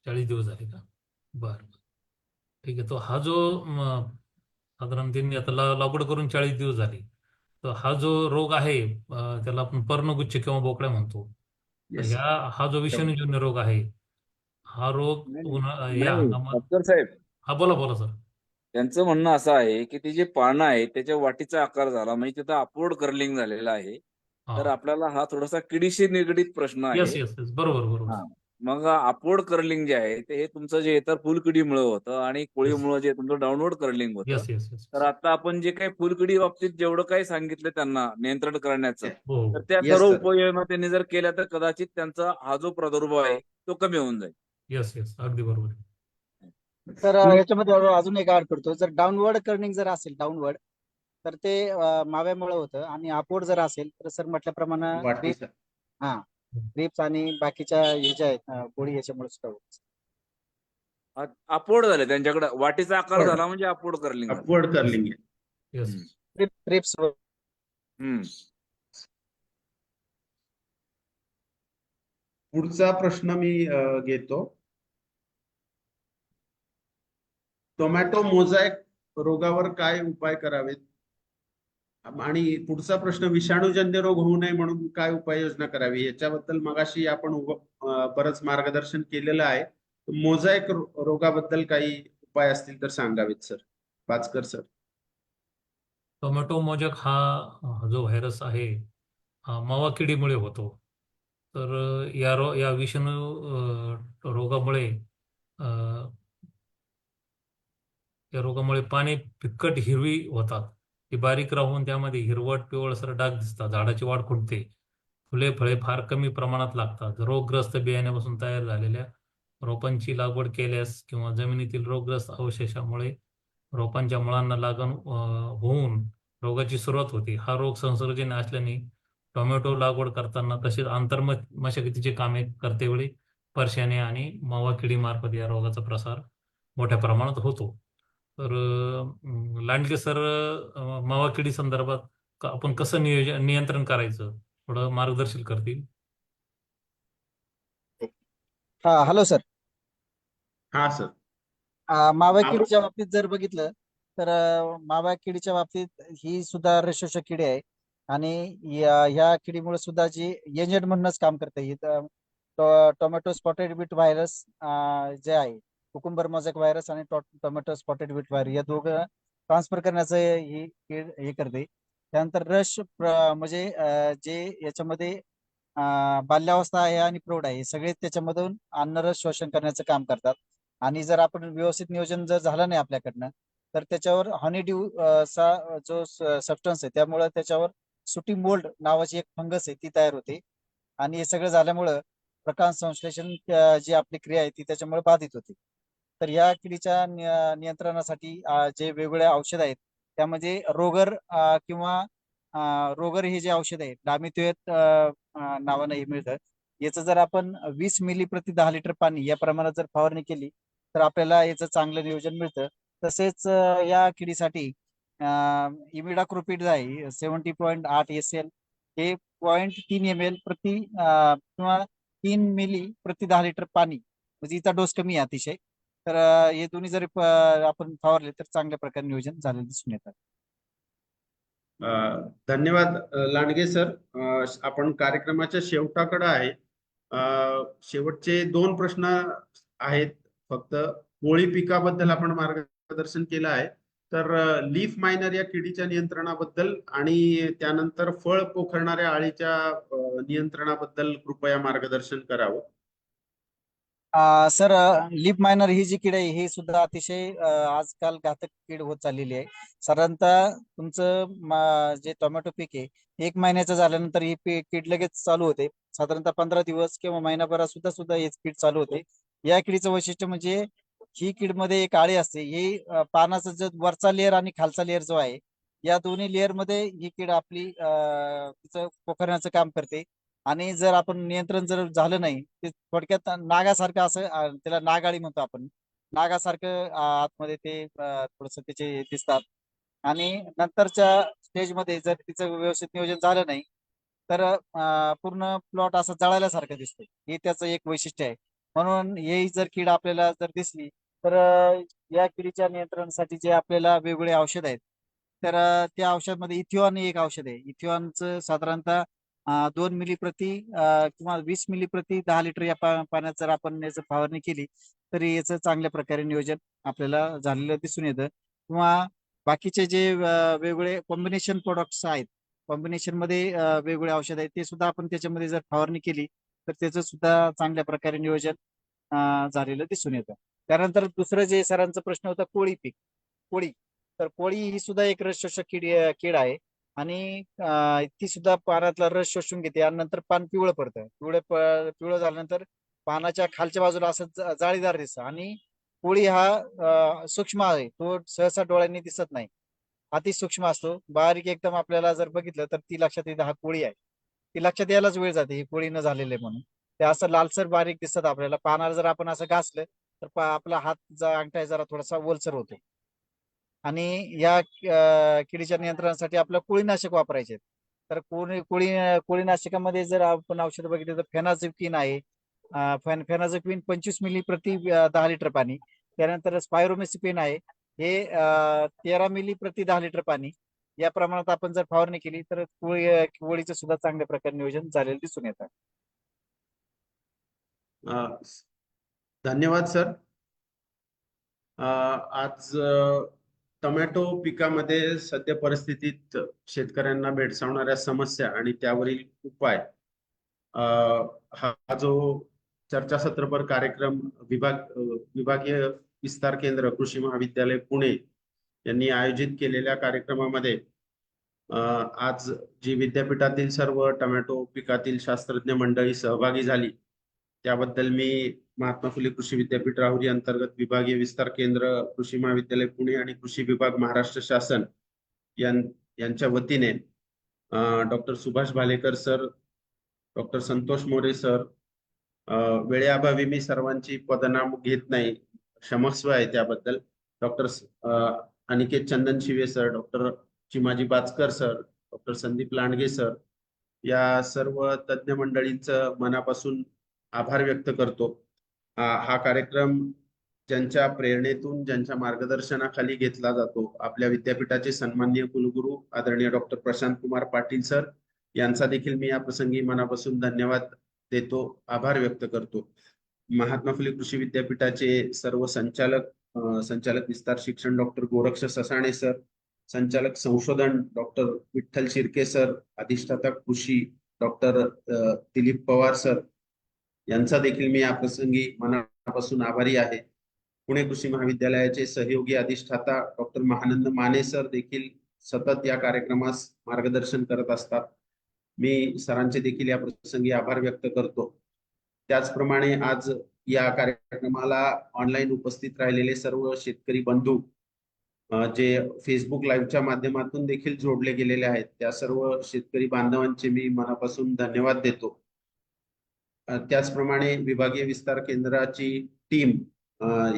40 दिवस झाले का? बर. ठीक आहे. तो हा जो साधारण त्यांनी आता लागवड करून 40 दिवस झाले, तर हा जो रोग आहे त्याला आपण पर्णगुच्छ किंवा बोकड्या म्हणतो. तर Yes. हा जो विषाणूजन्य रोग आहे, हा रोग या नाही, हंगामात. डॉक्टर साहेब, हा बोला बोला सर. त्यांचं म्हणणं असं आहे की ती जे पानं आहे त्याच्या वाटीचा आकार झाला, म्हणजे तिथं अपवर्ड कर्लिंग झालेला आहे. तर हा. आपल्याला हा थोडासा किडीशी निगडीत प्रश्न येस आहे. येस येस, बरोबर बरोबर. हा. मग अपवर्ड कर्लिंग जे आहे ते हे तुमचं जे तर फुलकिडीमुळे होतं आणि कोळीमुळे जे तुमचं डाऊनवर्ड कर्लिंग होतं. Yes yes yes. तर आता आपण जे काही फुलकिडी बाबतीत जेवढं काही सांगितलं त्यांना नियंत्रण करण्याचं, हो तर त्या Yes, सर्व sir. उपाययोजना त्यांनी जर केल्या तर कदाचित त्यांचा हा जो प्रादुर्भाव आहे तो कमी होऊन जाईल. येस येस, अगदी बरोबर. तर याच्यामध्ये अजून एक ऍड करतो. जर डाऊनवर्ड कर्निंग जर असेल डाऊनवर्ड, तर ते माव्यामुळे होतं, आणि अपवर्ड जर असेल तर सर म्हटल्याप्रमाणे वाटीचा. ग्रेप्स आणि बाकीच्या हे ज्या आहेत गोळी याच्यामुळे सुद्धा होतं. अपवर्ड झाले त्यांच्याकडे, वाटीचा आकार Upward. झाला म्हणजे अपवर्ड कर्लिंग झालं. अपवर्ड कर्लिंग आहे. येस. ग्रेप्स हम्म. पुढचा प्रश्न मी घेतो. टोमॅटो मोझॅक रोगावर काय उपाय करावेत? आणि पुढचा प्रश्न, विषाणूजन्य रोग होऊ नये म्हणून काय उपाययोजना करावी? याच्याबद्दल मगाशी आपण बरंच मार्गदर्शन केलेलं आहे. मोझॅक रोगाबद्दल काही उपाय असतील तर सांगावेत sir. Bachkar sir. Tomato mosaic हा जो व्हायरस आहे, हा मावा किडीमुळे होतो. तर या विषाणू रोगामुळे या रोगामुळे पाने फिक्कट हिरवी होतात. ती बारीक राहून त्यामध्ये हिरवट पिवळसर डाग दिसतात. झाडाची वाढ खुंटते. फुले फळे फार कमी प्रमाणात लागतात. रोगग्रस्त बियाण्यापासून तयार झालेल्या रोपांची लागवड केल्यास किंवा जमिनीतील रोगग्रस्त अवशेषामुळे रोपांच्या मुळांना लागण होऊन रोगाची सुरुवात होते. हा रोग संसर्गजन्य असल्याने टोमॅटो लागवड करताना तसेच मशागतीचे कामे करतेवेळी परशाने आणि मावा किडीमार्फत या रोगाचा प्रसार मोठ्या प्रमाणात होतो. तर लांडगे सर, मावा किडी संदर्भात आपण कसं नियंत्रण करायचं थोडं मार्गदर्शन करतील? हा, हॅलो सर. हा सर. मावा किडीच्या बाबतीत जर बघितलं तर मावा किडीच्या बाबतीत ही सुद्धा रेशोशक किडी आहे, आणि या किडीमुळे सुद्धा जी एजंट म्हणूनच काम करते. ही टोमॅटो स्पॉटेड बीट व्हायरस जे आहे, कुकुंबर मोझॅक व्हायरस आणि टोमॅटो स्पॉटेड बीट व्हायरस, या दोघं ट्रान्सफर करण्याचं ही कीड हे करते. त्यानंतर म्हणजे जे याच्यामध्ये बाल्यावस्था आहे आणि प्रौढ आहे, सगळे त्याच्यामधून अन्नरस शोषण करण्याचं काम करतात. आणि जर आपण व्यवस्थित नियोजन जर झालं नाही आपल्याकडनं, तर त्याच्यावर हॉनीड्यू चा जो सबस्टन्स आहे, त्यामुळे त्याच्यावर सुटी मोल्ड नावाची एक फंगस आहे ती तयार होते. आणि हे सगळं झाल्यामुळं प्रकाश संश्लेषण जी आपली क्रिया आहे ती त्याच्यामुळे बाधित होते. तर या किडीच्या नियंत्रणासाठी जे वेगवेगळे औषध आहेत, त्यामध्ये रोगर किंवा रोगर हे जे औषध आहे डामिथोएट नावानं हे मिळतं. याचं जर आपण 20 मिली प्रति 10 लिटर पाणी या प्रमाणात जर फवारणी केली तर आपल्याला याचं चांगलं नियोजन मिळतं. तसेच या किडीसाठी इमिडाक्लोप्रिड आहे 70.8 SL, हे 0.3 ml प्रति किंवा 3 मिली प्रति 10 लिटर पाणी, म्हणजे याचा डोस कमी आहे अतिशय. तर हे दोन्ही जर आपण फवारले तर चांगल्या प्रकारे नियोजन झालेलं दिसून येतात. धन्यवाद लांडगे सर. आपण कार्यक्रमाच्या शेवटाकडे आहे. शेवटचे 2 प्रश्न आहेत फक्त. पोळी पिकाबद्दल आपण मार्गदर्शन केलं आहे. तर लीफ मायनर या किडीच्या नियंत्रणाबद्दल आणि त्यानंतर फळ पोखरणाऱ्या अळीच्या नियंत्रणाबद्दल कृपया मार्गदर्शन करावं. सर, लीफ मायनर ही जी कीड आहे ही सुद्धा अतिशय आजकाल घातक कीड होत चाललेली आहे. साधारणतः तुमचं जे टोमॅटो पीक आहे 1 महिन्याचं झाल्यानंतर ही कीड लगेच चालू होते. साधारणतः 15 दिवस किंवा महिनाभरात सुद्धा ही कीड चालू होते. या किडीचं वैशिष्ट्य म्हणजे ही कीड मध्ये एक आळी असते. ही पानाचा जो वरचा लेअर आणि खालचा लेअर जो आहे या दोन्ही लेअर मध्ये ही कीड आपली तिचं पोखरण्याचं काम करते. आणि जर आपण नियंत्रण जर झालं नाही ते थोडक्यात नागासारखं असं त्याला नागाळी म्हणतो आपण. नागासारखं आतमध्ये ते थोडस त्याचे दिसतात. आणि नंतरच्या स्टेजमध्ये जर तिचं व्यवस्थित नियोजन झालं नाही तर पूर्ण प्लॉट असा जळाल्यासारखं दिसतं. हे त्याचं एक वैशिष्ट्य आहे. म्हणून ही जर कीड आपल्याला जर दिसली तर या किडीच्या नियंत्रणासाठी जे आपल्याला वेगवेगळे औषध आहेत तर त्या औषधामध्ये इथिऑन एक औषध आहे. इथिऑनचं साधारणतः 2 मिली प्रति किंवा 20 मिली प्रति 10 लिटर या पाण्यात जर आपण याचं फवारणी केली तरी याचं चांगल्या प्रकारे नियोजन आपल्याला झालेलं दिसून येतं. किंवा बाकीचे जे वेगवेगळे कॉम्बिनेशन प्रोडक्ट्स आहेत, कॉम्बिनेशन मध्ये वेगवेगळे औषध आहेत ते सुद्धा आपण त्याच्यामध्ये जर फवारणी केली तर त्याचं सुद्धा चांगल्या प्रकारे नियोजन झालेलं दिसून येतं. त्यानंतर दुसरं जे सरांचा प्रश्न होता कोळी पीक. कोळी तर कोळी ही सुद्धा एक रस शोषक कीड आहे. आणि ती सुद्धा पानातला रस शोषून घेते आणि नंतर पान पिवळं पडतं. पिवळं झाल्यानंतर पानाच्या खालच्या बाजूला असं जाळीदार दिसतं. आणि कोळी हा सूक्ष्म आहे. तो सहसा डोळ्यांनी दिसत नाही. अति सूक्ष्म असतो. बारीक एकदम आपल्याला जर बघितलं तर ती लक्षात येते हा कोळी आहे. ती लक्षात यायलाच वेळ जाते ही कोळी न झालेले म्हणून. ते असं लालसर बारीक दिसतात आपल्याला. पानाला जर आपण असं घासलं तर आपला हात अंगठा जरा थोडासा ओलसर होतो. आणि या किडीच्या नियंत्रणासाठी आपल्याला कोळीनाशक वापरायचे. तर कोळीनाशकामध्ये जर आपण औषध बघितले तर फेनाझोक्विन आहे. फेनाझोक्विन 25 मिली प्रति 10 लिटर पाणी. त्यानंतर स्पायरोमेसिपिन आहे. हे 13 मिली प्रति 10 लिटर पाणी या प्रमाणात आपण जर फवारणी केली तर कोळीचं सुद्धा चांगल्या प्रकारे नियोजन झालेलं दिसून येतं. धन्यवाद सर. आज टोमॅटो पिकामध्ये सध्या परिस्थितीत शेतकऱ्यांना भेडसावणाऱ्या समस्या आणि त्यावरील उपाय हा जो चर्चासत्रपर कार्यक्रम विभागीय विस्तार केंद्र कृषी महाविद्यालय पुणे यांनी आयोजित केलेल्या कार्यक्रमामध्ये आज जी विद्यापीठातील सर्व टोमॅटो पिकातील शास्त्रज्ञ मंडळी सहभागी झाली त्याबद्दल मी महात्मा फुले कृषी विद्यापीठ राहुरी अंतर्गत विभागीय विस्तार केंद्र कृषी महाविद्यालय पुणे आणि कृषी विभाग महाराष्ट्र शासन यांच्या वतीने doctor Subhash Bhalekar sir, doctor Santosh More sir, वेळेअभावी मी सर्वांची पदनाम घेत नाही, क्षमस्व आहे त्याबद्दल, डॉक्टर अनिकेत चंदन शिवे sir, doctor Chimaji Bachkar sir, doctor Sandeep Landge sir या सर्व तज्ञ मंडळींचं मनापासून आभार व्यक्त करतो. हा कार्यक्रम ज्यांच्या प्रेरणेतून ज्यांच्या मार्गदर्शनाखाली घेतला जातो आपल्या विद्यापीठाचे सन्माननीय कुलगुरू आदरणीय डॉक्टर प्रशांत कुमार पाटील सर यांचा देखील मी या प्रसंगी मनापासून धन्यवाद देतो, आभार व्यक्त करतो. महात्मा फुले कृषी विद्यापीठाचे सर्व संचालक विस्तार शिक्षण डॉक्टर गोरक्ष ससाणे सर, संचालक संशोधन डॉक्टर विठ्ठल शिर्के सर, अधिष्ठाता कृषी डॉक्टर दिलीप पवार सर यांचा देखील मी या प्रसंगी मनापासून आभारी आहे. पुणे कृषी महाविद्यालयाचे सहयोगी अधिष्ठाता डॉक्टर महानंद माने सर देखील सतत या कार्यक्रमास मार्गदर्शन करत असतात. मी सरांचे देखील या प्रसंगी आभार व्यक्त करतो. त्याचप्रमाणे आज या कार्यक्रमाला ऑनलाईन उपस्थित राहिलेले सर्व शेतकरी बंधू जे फेसबुक लाईव्हच्या माध्यमातून देखील जोडले गेलेले आहेत त्या सर्व शेतकरी बांधवांचे मी मनापासून धन्यवाद देतो. त्याचप्रमाणे विभागीय विस्तार केंद्राची टीम,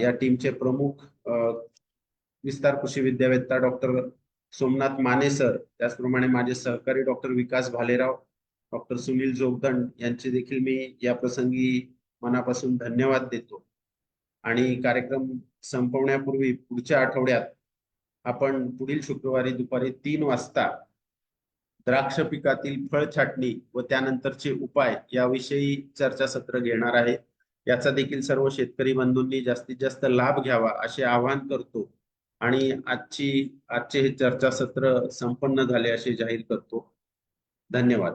या टीमचे प्रमुख विस्तार कृषी विद्यावेत्ता डॉक्टर सोमनाथ माने सर, त्याचप्रमाणे माझे सहकारी डॉक्टर विकास भालेराव, डॉक्टर सुनील जोगदंड यांचे देखील मी या प्रसंगी मनापासून धन्यवाद देतो. आणि कार्यक्रम संपवण्यापूर्वी पुढच्या आठवड्यात आपण पुढील शुक्रवारी दुपारी 3 वाजता द्राक्ष पिकातील फळ छाटणी व त्यानंतरचे उपाय याविषयी चर्चासत्र घेणार आहे. याचा देखील सर्व शेतकरी बंधूंनी जास्तीत जास्त लाभ घ्यावा असे आवाहन करतो आणि आजचे हे चर्चासत्र संपन्न झाले असे जाहीर करतो. धन्यवाद.